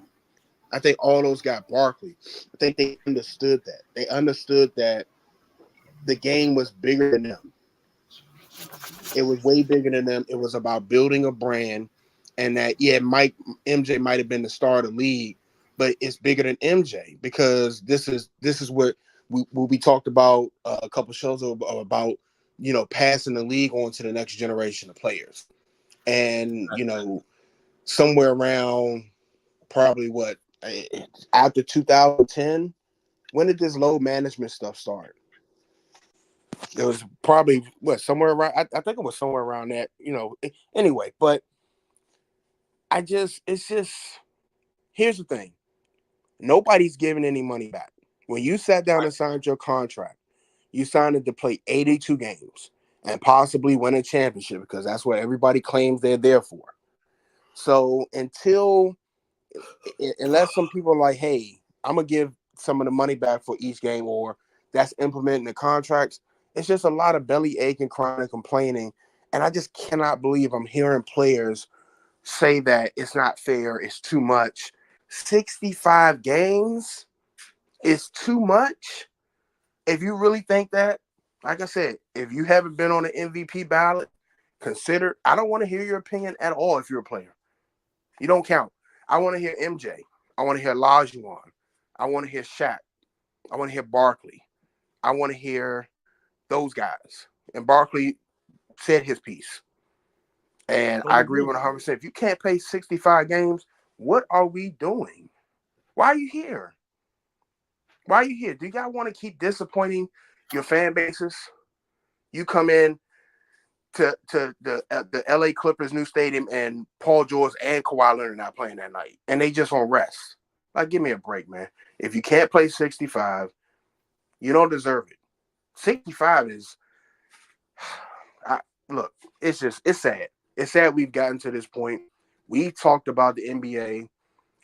I think all those guys, Barkley. I think they understood that. They understood that the game was bigger than them. It was way bigger than them. It was about building a brand, and that MJ might have been the star of the league, but it's bigger than MJ because this is what we talked about a couple shows about passing the league on to the next generation of players, and somewhere around probably after 2010, when did this load management stuff start? It was probably somewhere around. I think it was somewhere around that. Anyway, but it's just here's the thing: nobody's giving any money back. When you sat down and signed your contract, you signed it to play 82 games and possibly win a championship because that's what everybody claims they're there for. So unless some people are like, hey, I'm gonna give some of the money back for each game, or that's implementing the contracts. It's just a lot of belly aching, crying, and complaining. And I just cannot believe I'm hearing players say that it's not fair, it's too much. 65 games is too much? If you really think that, like I said, if you haven't been on an MVP ballot, consider. I don't want to hear your opinion at all if you're a player. You don't count. I want to hear MJ. I want to hear Olajuwon. I want to hear Shaq. I want to hear Barkley. I want to hear those guys. And Barkley said his piece. And I agree with 100%. If you can't play 65 games, what are we doing? Why are you here? Why are you here? Do y'all want to keep disappointing your fan bases? You come in to the LA Clippers new stadium and Paul George and Kawhi Leonard not playing that night. And they just on rest. Like, give me a break, man. If you can't play 65, you don't deserve it. 65 is look, it's sad. It's sad we've gotten to this point. We talked about the NBA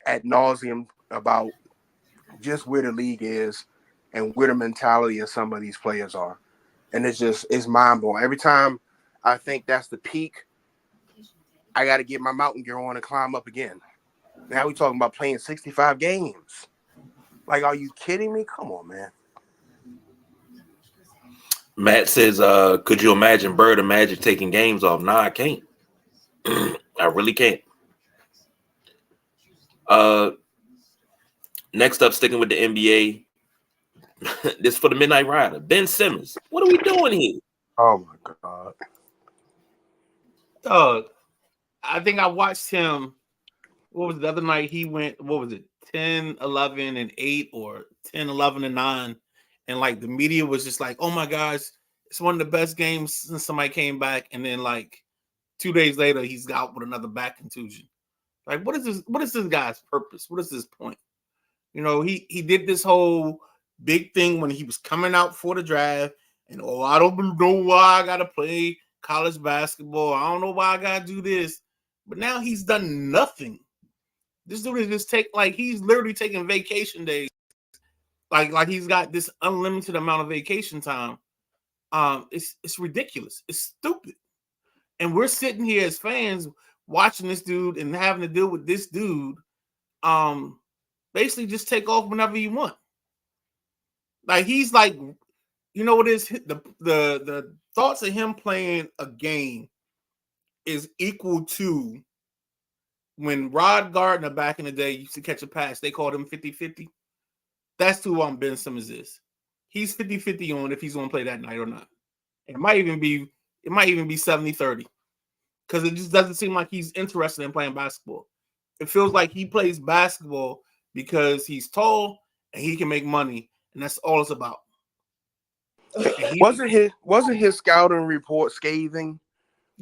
ad nauseum about just where the league is and where the mentality of some of these players are. And it's mind-blowing. Every time I think that's the peak, I got to get my mountain gear on and climb up again. Now we're talking about playing 65 games. Like, are you kidding me? Come on, man. Matt says, could you imagine Bird and Magic taking games off? Nah, I can't. I really can't. Next up, sticking with the NBA. This for the Midnight Rider. Ben Simmons. What are we doing here? Oh, my God. I think I watched him. What was it, the other night? He went, 10, 11, and 8 or 10, 11, and 9. And, like, the media was just like, oh, my gosh, it's one of the best games since somebody came back. And then, like, 2 days later, he's out with another back contusion. Like, what is this guy's purpose? What is his point? You know, he did this whole big thing when he was coming out for the draft, and I don't know why I gotta play college basketball. I don't know why I gotta do this. But now he's done nothing. This dude is just he's literally taking vacation days. Like he's got this unlimited amount of vacation time. It's ridiculous. It's stupid. And we're sitting here as fans watching this dude and having to deal with this dude. Basically just take off whenever you want. Like he's like, you know what it is? The thoughts of him playing a game is equal to when Rod Gardner back in the day used to catch a pass, they called him 50-50. That's who Ben Simmons is. He's 50-50 on if he's gonna play that night or not. It might even be 70-30. Because it just doesn't seem like he's interested in playing basketball. It feels like he plays basketball because he's tall and he can make money, and that's all it's about. Wasn't his scouting report scathing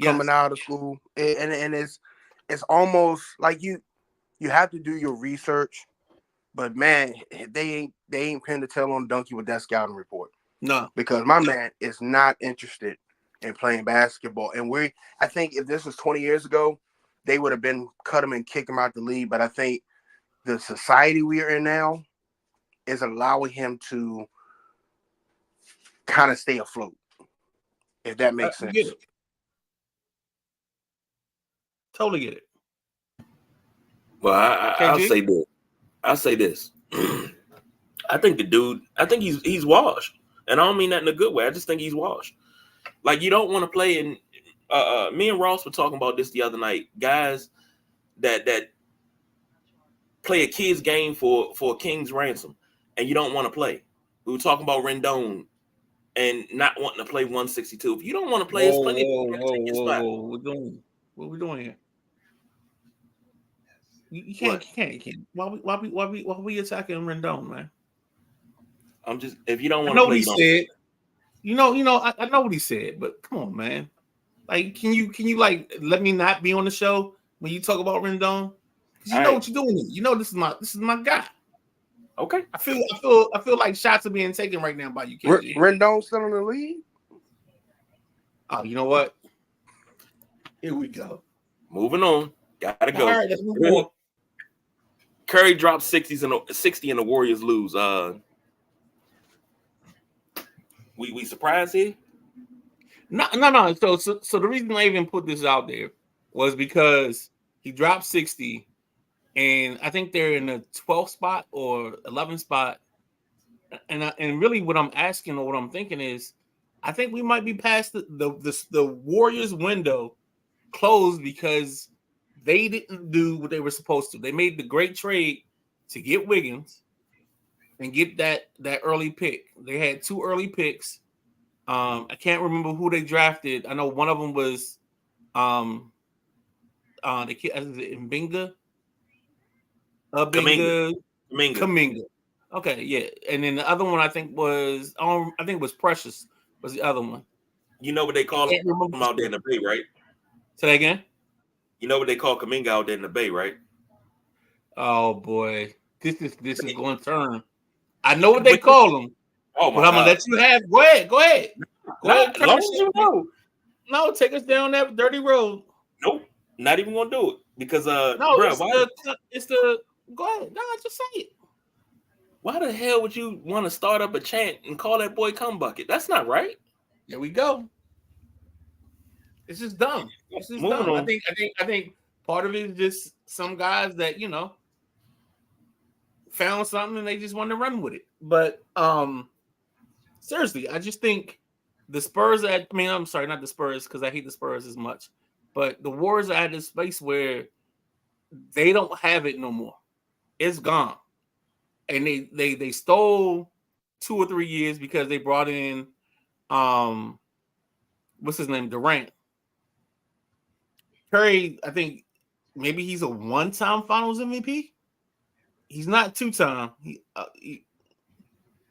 coming out of school? And it's almost like you have to do your research, but man, they ain't pinned the tail on donkey with that scouting report. No, because my man is not interested in playing basketball. And I think if this was 20 years ago, they would have been cut him and kicked him out the league. But I think the society we are in now is allowing him to kind of stay afloat, if that makes sense. Get it. Totally get it. Well, I'll say this. I think he's washed. And I don't mean that in a good way. I just think he's washed. Like, you don't want to play in me and Ross were talking about this the other night. Guys that play a kid's game for a king's ransom, and you don't want to play. We were talking about Rendon and not wanting to play 162. If you don't want to play, it's plenty of spot. What we doing here? You can't. Why we attacking Rendon, man? I'm just, if you don't want to play, I know what he said, but come on, man. Like, can you like let me not be on the show when you talk about Rendon? Because you know what you're doing. You know this is my guy. Okay. I feel like shots are being taken right now by you, KG. Rendon still in the league? Oh, you know what? Here we go. Moving on. Gotta go. All right, let's move on. Curry dropped 60 and the Warriors lose. We surprised here? No. So the reason I even put this out there was because he dropped 60, and I think they're in the 12th spot or 11th spot. And really, what I'm asking or what I'm thinking is, I think we might be past the Warriors window closed because they didn't do what they were supposed to. They made the great trade to get Wiggins and get that early pick. They had 2 early picks. I can't remember who they drafted. I know one of them was the kid, Mbinga. Kuminga. Okay, yeah. And then the other one I think was Precious was the other one. You know what they call him out there in the Bay, right? Say that again. You know what they call Kuminga out there in the Bay, right? Oh boy, this is going to turn. I know what they call him. Oh my but I'm gonna let you have. Go ahead. As long as you know. No, take us down that dirty road. Nope, not even gonna do it because Go ahead. No, just say it. Why the hell would you want to start up a chant and call that boy cum bucket? That's not right. There we go. It's just dumb. It's just dumb. On. I think part of it is just some guys that found something and they just want to run with it. But seriously, I just think the Spurs I'm sorry, not the Spurs because I hate the Spurs as much, but the Warriors are at this space where they don't have it no more. It's gone. And they stole 2 or 3 years because they brought in what's his name? Durant. Curry, I think maybe he's a 1-time Finals MVP. He's not 2-time.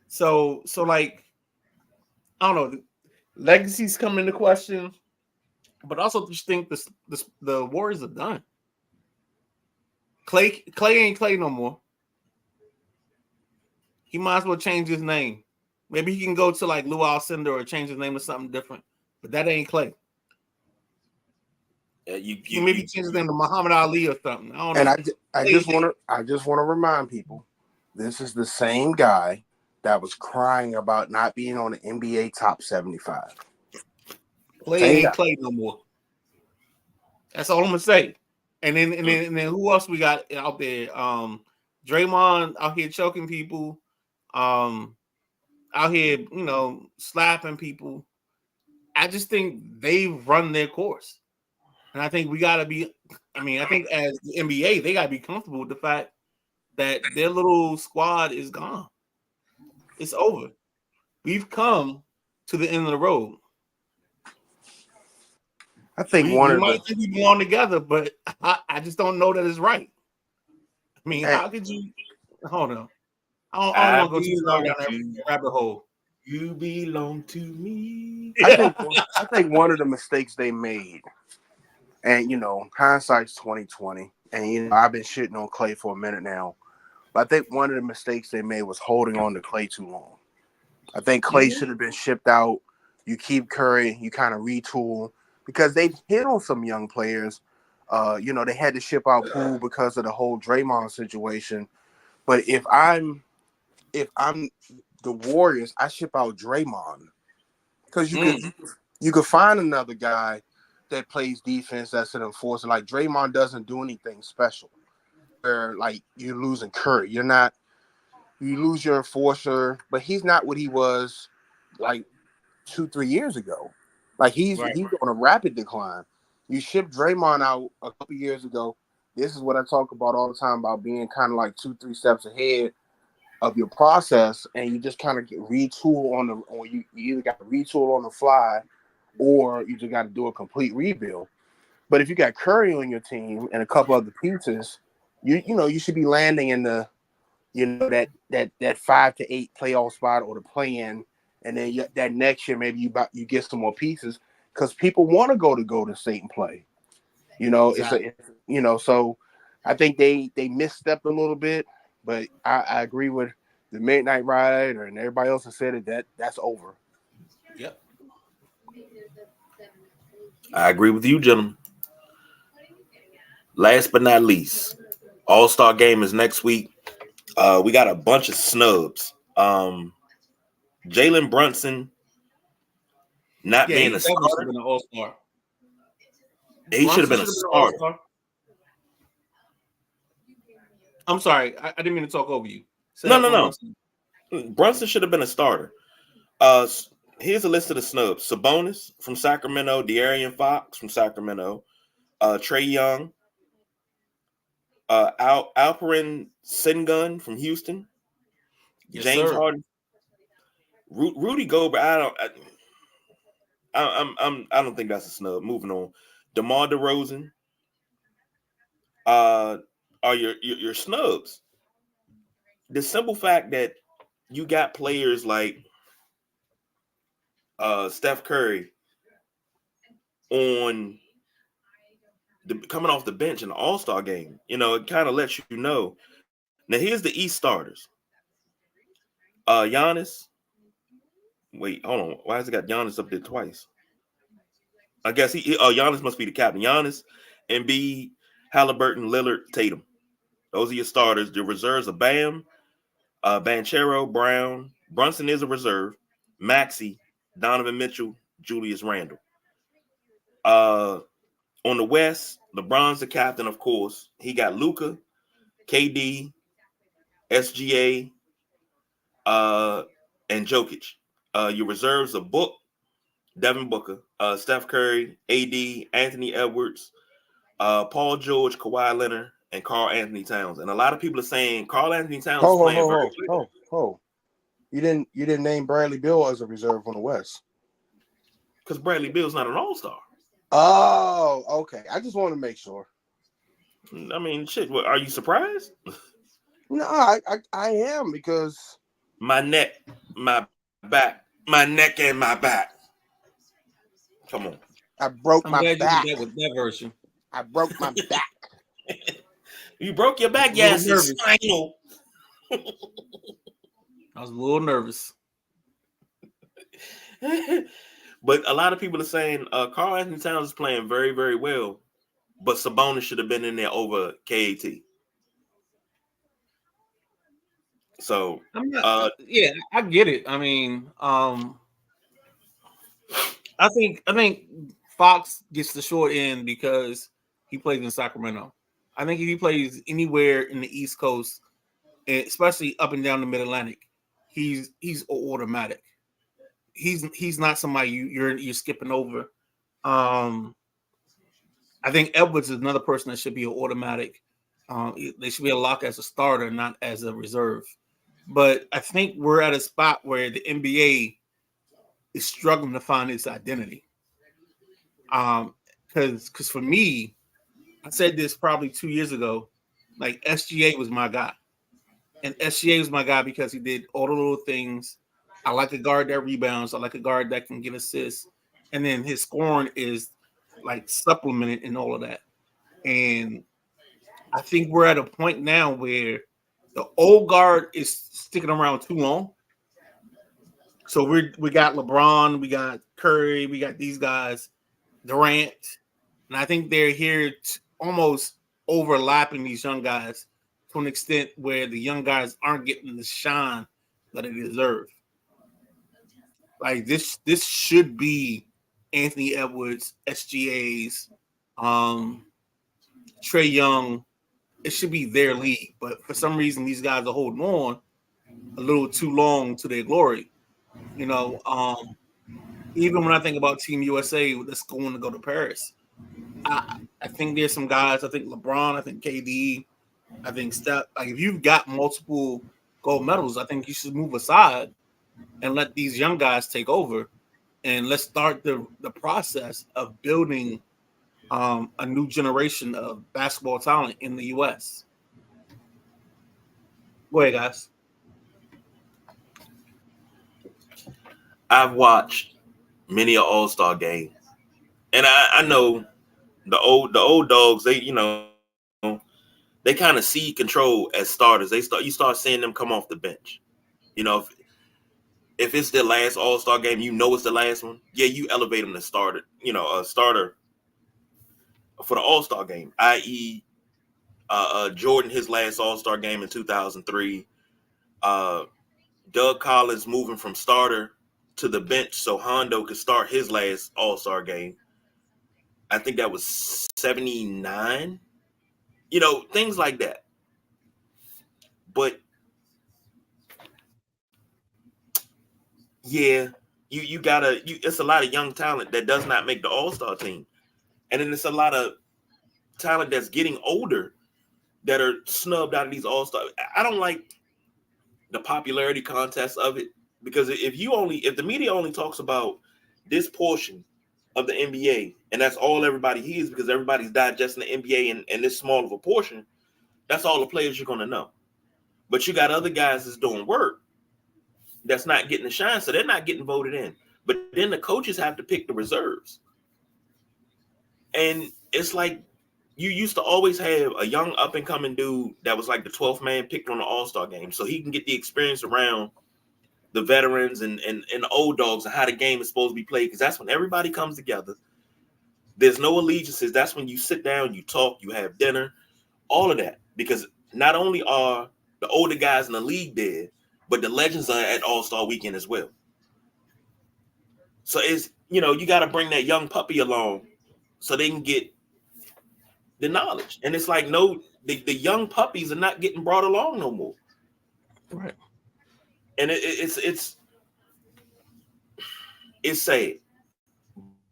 So like I don't know. Legacies come into question, but also just think the Warriors are done. Clay ain't Clay no more. he might as well change his name. Maybe he can go to like Lou Alcindor or change his name to something different. But that ain't Clay. Maybe change his name to Muhammad Ali or something. I don't know. And I just want to remind people, this is the same guy that was crying about not being on the NBA top 75. Clay ain't Clay no more. That's all I'm gonna say. And then who else we got out there? Draymond out here choking people, out here, slapping people. I just think they've run their course. And I think we gotta be, I think as the NBA, they gotta be comfortable with the fact that their little squad is gone. It's over. We've come to the end of the road. I think we might think we belong together, but I just don't know that it's right. How could you? Hold on. I don't want to go too far down that rabbit hole. You belong to me. I think one of the mistakes they made, and hindsight's 2020, and I've been shitting on Clay for a minute now, but I think one of the mistakes they made was holding on to Clay too long. I think Clay should have been shipped out. You keep Curry, you kind of retool. Because they hit on some young players. They had to ship out Poole because of the whole Draymond situation. But if I'm the Warriors, I ship out Draymond. Because you could find another guy that plays defense that's an enforcer. Like Draymond doesn't do anything special. Where like you're losing Curry. You lose your enforcer, but he's not what he was like 2-3 years ago. Like he's on a rapid decline. You shipped Draymond out a couple years ago. This is what I talk about all the time about being kind of like 2-3 steps ahead of your process, and you just kind of retool you either got to retool on the fly, or you just got to do a complete rebuild. But if you got Curry on your team and a couple other pieces, you should be landing in the that 5 to 8 playoff spot or the play-in. And then that next year, maybe you get some more pieces because people want to go to Golden State and play. Exactly. So I think they misstepped a little bit, but I agree with the Midnight Rider and everybody else has said that's over. Yep. I agree with you, gentlemen. Last but not least, All-Star Game is next week. We got a bunch of snubs. Jalen Brunson not being a starter. Been an all-star. He should have been a starter. I'm sorry. I didn't mean to talk over you. No. Brunson should have been a starter. Here's a list of the snubs. Sabonis from Sacramento, De'Aaron Fox from Sacramento, Trae Young, Alperen Sengun from Houston, James Harden. Rudy Gobert, I don't think that's a snub. Moving on, DeMar DeRozan are your snubs. The simple fact that you got players like Steph Curry coming off the bench in the All-Star game, it kind of lets you know. Now here's the East starters. Giannis. Wait, hold on. Why has it got Giannis up there twice? I guess Giannis must be the captain. Giannis, Embiid, Halliburton, Lillard, Tatum. Those are your starters. The reserves are Bam, Banchero, Brown. Brunson is a reserve. Maxey, Donovan Mitchell, Julius Randle. On the West, LeBron's the captain, of course. He got Luka, KD, SGA, and Jokic. Your reserves are Book, Devin Booker, Steph Curry, AD, Anthony Edwards, Paul George, Kawhi Leonard, and Karl Anthony Towns. And a lot of people are saying Karl Anthony Towns is playing very good. You didn't name Bradley Beal as a reserve on the West. Because Bradley Beal's not an all-star. Oh, okay. I just want to make sure. I mean, shit. What, are you surprised? No, I am because my neck, my back, my neck and my back. Come on. I broke my back. You did that with that version. I broke my back. You broke your back, yes. It's spinal. I was a little nervous. But a lot of people are saying Karl Anthony Towns is playing very, very well, but Sabonis should have been in there over KAT. So I'm not, yeah, I get it. I mean, I think Fox gets the short end because he plays in Sacramento. I think if he plays anywhere in the East Coast, especially up and down the Mid Atlantic, he's automatic. He's not somebody you're skipping over. I think Edwards is another person that should be an automatic. They should be a lock as a starter, not as a reserve. But I think we're at a spot where the NBA is struggling to find its identity. Because for me, I said this probably 2 years ago, like SGA was my guy. And SGA was my guy because he did all the little things. I like a guard that rebounds. I like a guard that can get assists. And then his scoring is like supplemented and all of that. And I think we're at a point now where the old guard is sticking around too long. So we got LeBron, we got Curry, we got these guys, Durant, and I think they're here almost overlapping these young guys to an extent where the young guys aren't getting the shine that they deserve. Like this should be Anthony Edwards, SGA's, Trae Young. It should be their league, but for some reason these guys are holding on a little too long to their glory. You know, even when I think about Team USA that's going to go to Paris, I think there's some guys. I think LeBron, I think KD, I think Steph. Like if you've got multiple gold medals, I think you should move aside and let these young guys take over, and let's start the process of building a new generation of basketball talent in the U.S. Go ahead, guys. I've watched many an All-Star game, and I know the old dogs. They they kind of see control as starters. You start seeing them come off the bench. You know, if it's their last All-Star game, you know it's the last one. Yeah, you elevate them to starter. You know, a starter for the All-Star game, i.e., Jordan his last All-Star game in 2003. Doug Collins moving from starter to the bench so Hondo could start his last All-Star game. I think that was 79. You know, things like that. But yeah, you gotta it's a lot of young talent that does not make the All-Star team. And then it's a lot of talent that's getting older that are snubbed out of these All-Star. I don't like the popularity contest of it, because if the media only talks about this portion of the NBA and that's all everybody hears because everybody's digesting the NBA and this small of a portion, that's all the players you're going to know. But you got other guys that's doing work that's not getting the shine, so they're not getting voted in. But then the coaches have to pick the reserves. And it's like you used to always have a young up-and-coming dude that was like the 12th man picked on the All-Star game so he can get the experience around the veterans and the old dogs and how the game is supposed to be played, because that's when everybody comes together. There's no allegiances. That's when you sit down, you talk, you have dinner, all of that. Because not only are the older guys in the league there, but the legends are at All-Star Weekend as well. So it's, you got to bring that young puppy along so they can get the knowledge. And it's like, no, the young puppies are not getting brought along no more. Right. And it's sad.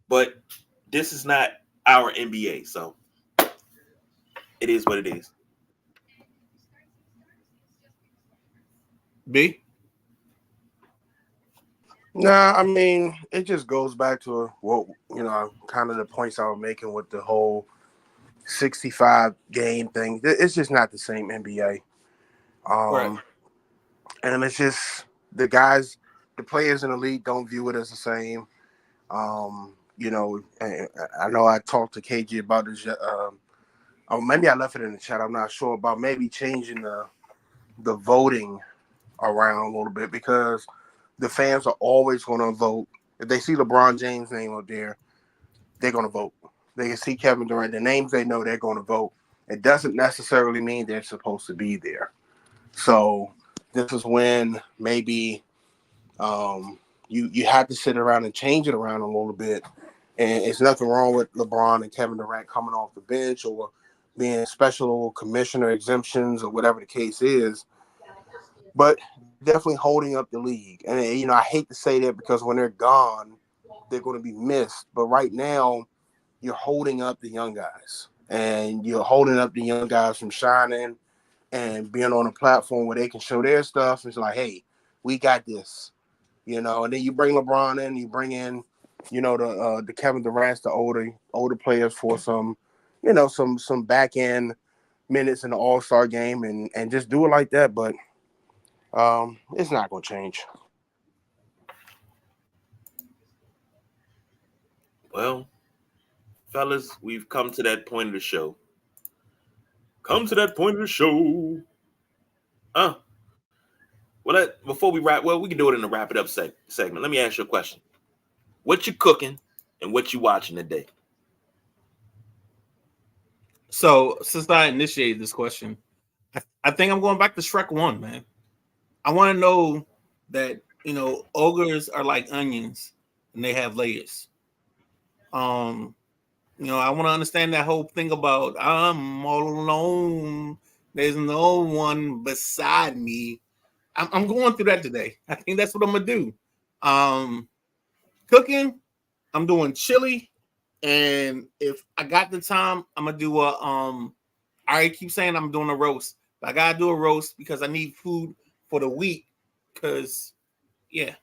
But this is not our NBA, so it is what it is. B? Nah, I mean, it just goes back to what, kind of the points I was making with the whole 65 game thing. It's just not the same NBA. Right. And it's just the guys, the players in the league don't view it as the same. I know I talked to KG about this. Maybe I left it in the chat. I'm not sure about maybe changing the voting around a little bit because the fans are always going to vote. If they see LeBron James' name up there, they're going to vote. They can see Kevin Durant, the names they know, they're going to vote. It doesn't necessarily mean they're supposed to be there. So this is when maybe you have to sit around and change it around a little bit. And it's nothing wrong with LeBron and Kevin Durant coming off the bench or being special commissioner exemptions or whatever the case is. But definitely holding up the league. And, you know, I hate to say that because when they're gone, they're going to be missed. But right now, you're holding up the young guys. And you're holding up the young guys from shining and being on a platform where they can show their stuff. It's like, hey, we got this. You know, and then you bring LeBron in, you bring in, you know, the Kevin Durant's, the older players for some, you know, some back end minutes in the All-Star game and just do it like that. But it's not going to change. Well, fellas, we've come to that point of the show. Well, before we wrap, we can do it in the wrap it up segment. Let me ask you a question. What you cooking and what you watching today? So since I initiated this question, I think I'm going back to Shrek 1, man. I want to know that, you know, ogres are like onions and they have layers. You know, I want to understand that whole thing about I'm all alone. There's no one beside me. I'm going through that today. I think that's what I'm gonna do. Cooking, I'm doing chili, and if I got the time, I'm gonna do a I already keep saying I'm doing a roast, but I gotta do a roast because I need food for the week. Because yeah,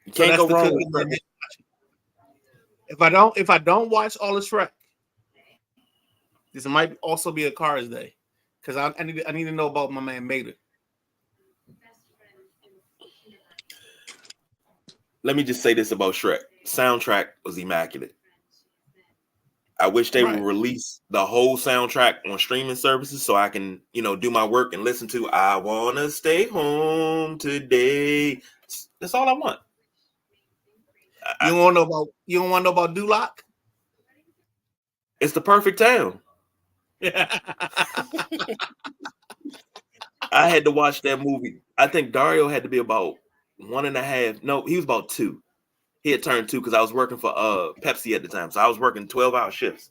you can't go wrong with cooking. If I don't watch all of Shrek, this might also be a Cars day because I need to know about my man Mater. Let me just say this about Shrek. Soundtrack was immaculate. I wish they would release the whole soundtrack on streaming services so I can, you know, do my work and listen to I Wanna Stay Home Today. That's all I want. You don't want to know about Duloc? It's the perfect town. I had to watch that movie. I think Dario had to be about 1.5. No, he was about 2. He had turned 2 because I was working for Pepsi at the time. So I was working 12-hour shifts.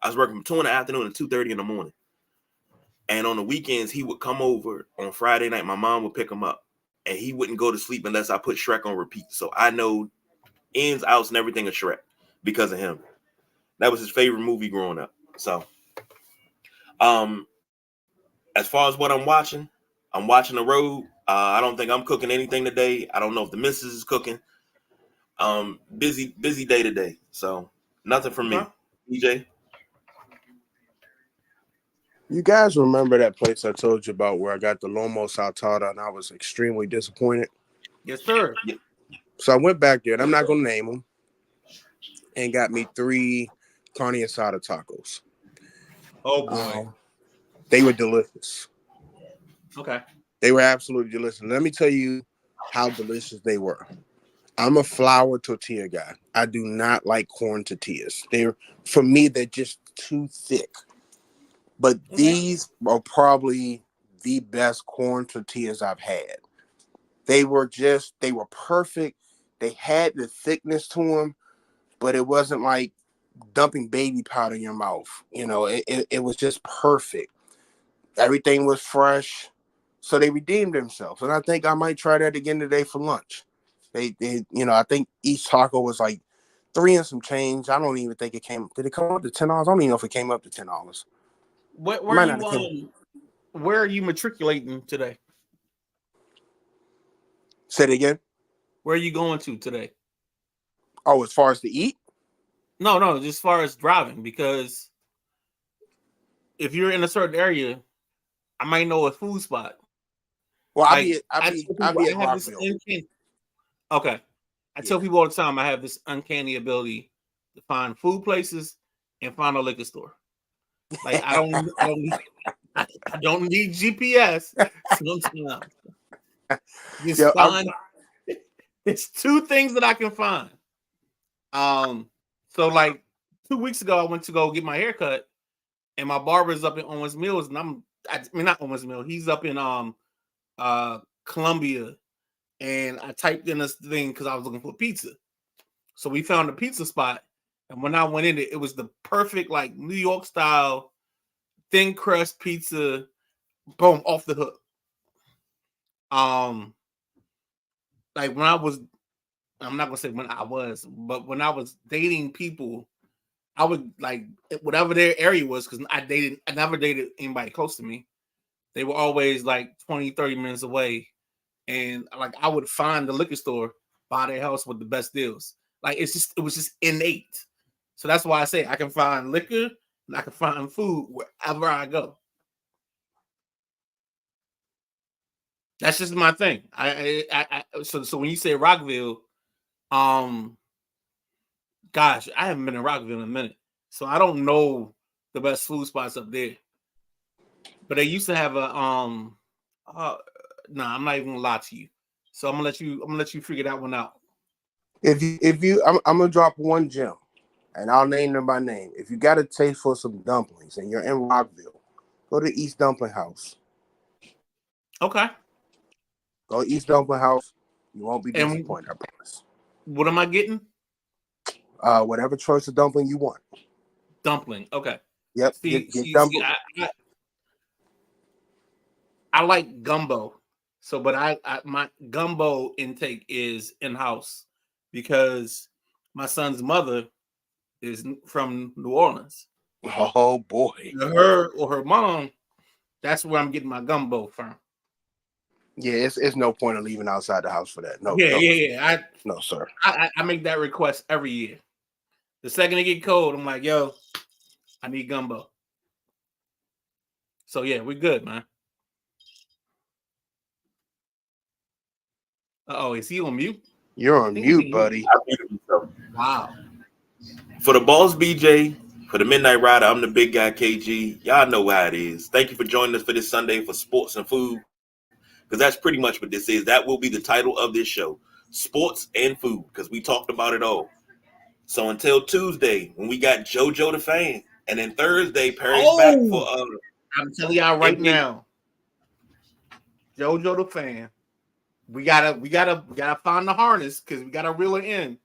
I was working from 2 in the afternoon and 2:30 in the morning. And on the weekends, he would come over on Friday night. My mom would pick him up. And he wouldn't go to sleep unless I put Shrek on repeat. So I know ins, outs, and everything of Shrek because of him. That was his favorite movie growing up. So, as far as what I'm watching The Road. I don't think I'm cooking anything today. I don't know if the missus is cooking. Busy day today. So nothing from me. DJ? You guys remember that place I told you about where I got the Lomo Saltada and I was extremely disappointed? Yes, sir. Yeah. So I went back there, and I'm not going to name them, and got me 3 carne asada tacos. Oh, boy. They were delicious. Okay. They were absolutely delicious. Let me tell you how delicious they were. I'm a flour tortilla guy. I do not like corn tortillas. For me, they're just too thick. But these are probably the best corn tortillas I've had. They were perfect. They had the thickness to them, but it wasn't like dumping baby powder in your mouth. You know, it was just perfect. Everything was fresh. So they redeemed themselves. And I think I might try that again today for lunch. They you know, I think each taco was like $3 and some change. I don't even think it came. Did it come up to $10? I don't even know if it came up to $10. Where are you matriculating today? Say it again. Where are you going to today? Oh, as far as to eat? No, just as far as driving, because if you're in a certain area, I might know a food spot. Well, like, I'll be at Rockville. Okay. I tell people all the time I have this uncanny ability to find food places and find a liquor store. Like I don't I don't need GPS sometimes. Just Yo, find it's two things that I can find. So like 2 weeks ago, I went to go get my hair cut, and my barber's up in Owens Mills, and I mean not Owens Mills. He's up in Columbia, and I typed in this thing because I was looking for pizza. So we found a pizza spot, and when I went in it was the perfect like New York style thin crust pizza. Boom, off the hook. Like when I was, I'm not gonna say when I was, but when I was dating people, I would like whatever their area was, because I never dated anybody close to me. They were always like 20, 30 minutes away. And like I would find the liquor store by their house with the best deals. Like it was just innate. So that's why I say I can find liquor and I can find food wherever I go. That's just my thing. So when you say Rockville, gosh, I haven't been in Rockville in a minute, so I don't know the best food spots up there. But they used to have a I'm not even gonna lie to you. So I'm gonna let you figure that one out. I'm gonna drop one gem, and I'll name them by name. If you got a taste for some dumplings and you're in Rockville, go to East Dumpling House. Okay. Go to East Dumpling House. You won't be disappointed, I promise. What am I getting? Whatever choice of dumpling you want. Dumpling. Okay. Yep. See, dumpling. I like gumbo. So, but my gumbo intake is in-house because my son's mother is from New Orleans. Oh boy. Her or her mom, that's where I'm getting my gumbo from. Yeah, it's no point of leaving outside the house for that. No. Yeah. No, sir. I make that request every year. The second it get cold, I'm like, yo, I need gumbo. So yeah, we're good, man. Oh, is he on mute? You're on mute, buddy. Wow. For the Boss BJ, for the Midnight Rider, I'm the big guy KG. Y'all know how it is. Thank you for joining us for this Sunday for Sports and Food, because that's pretty much what this is. That will be the title of this show, Sports and Food, because we talked about it all. So until Tuesday, when we got JoJo the Fan, and then Thursday, Perry's back for I'm telling y'all right now, JoJo the Fan. We gotta find the harness, because we gotta reel her in.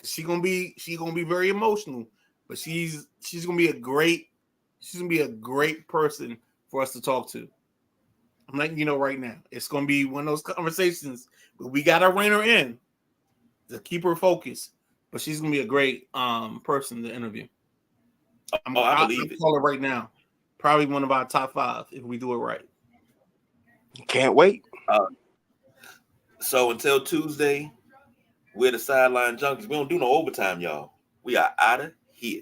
She's gonna be very emotional, but she's gonna be a great person for us to talk to. I'm letting you know right now. It's gonna be one of those conversations, but we gotta rein her in to keep her focused. But she's gonna be a great person to interview. I believe it. Call her right now. Probably one of our top 5 if we do it right. Can't wait. So until Tuesday, we're the Sideline Junkies. We don't do no overtime, y'all. We are out of here.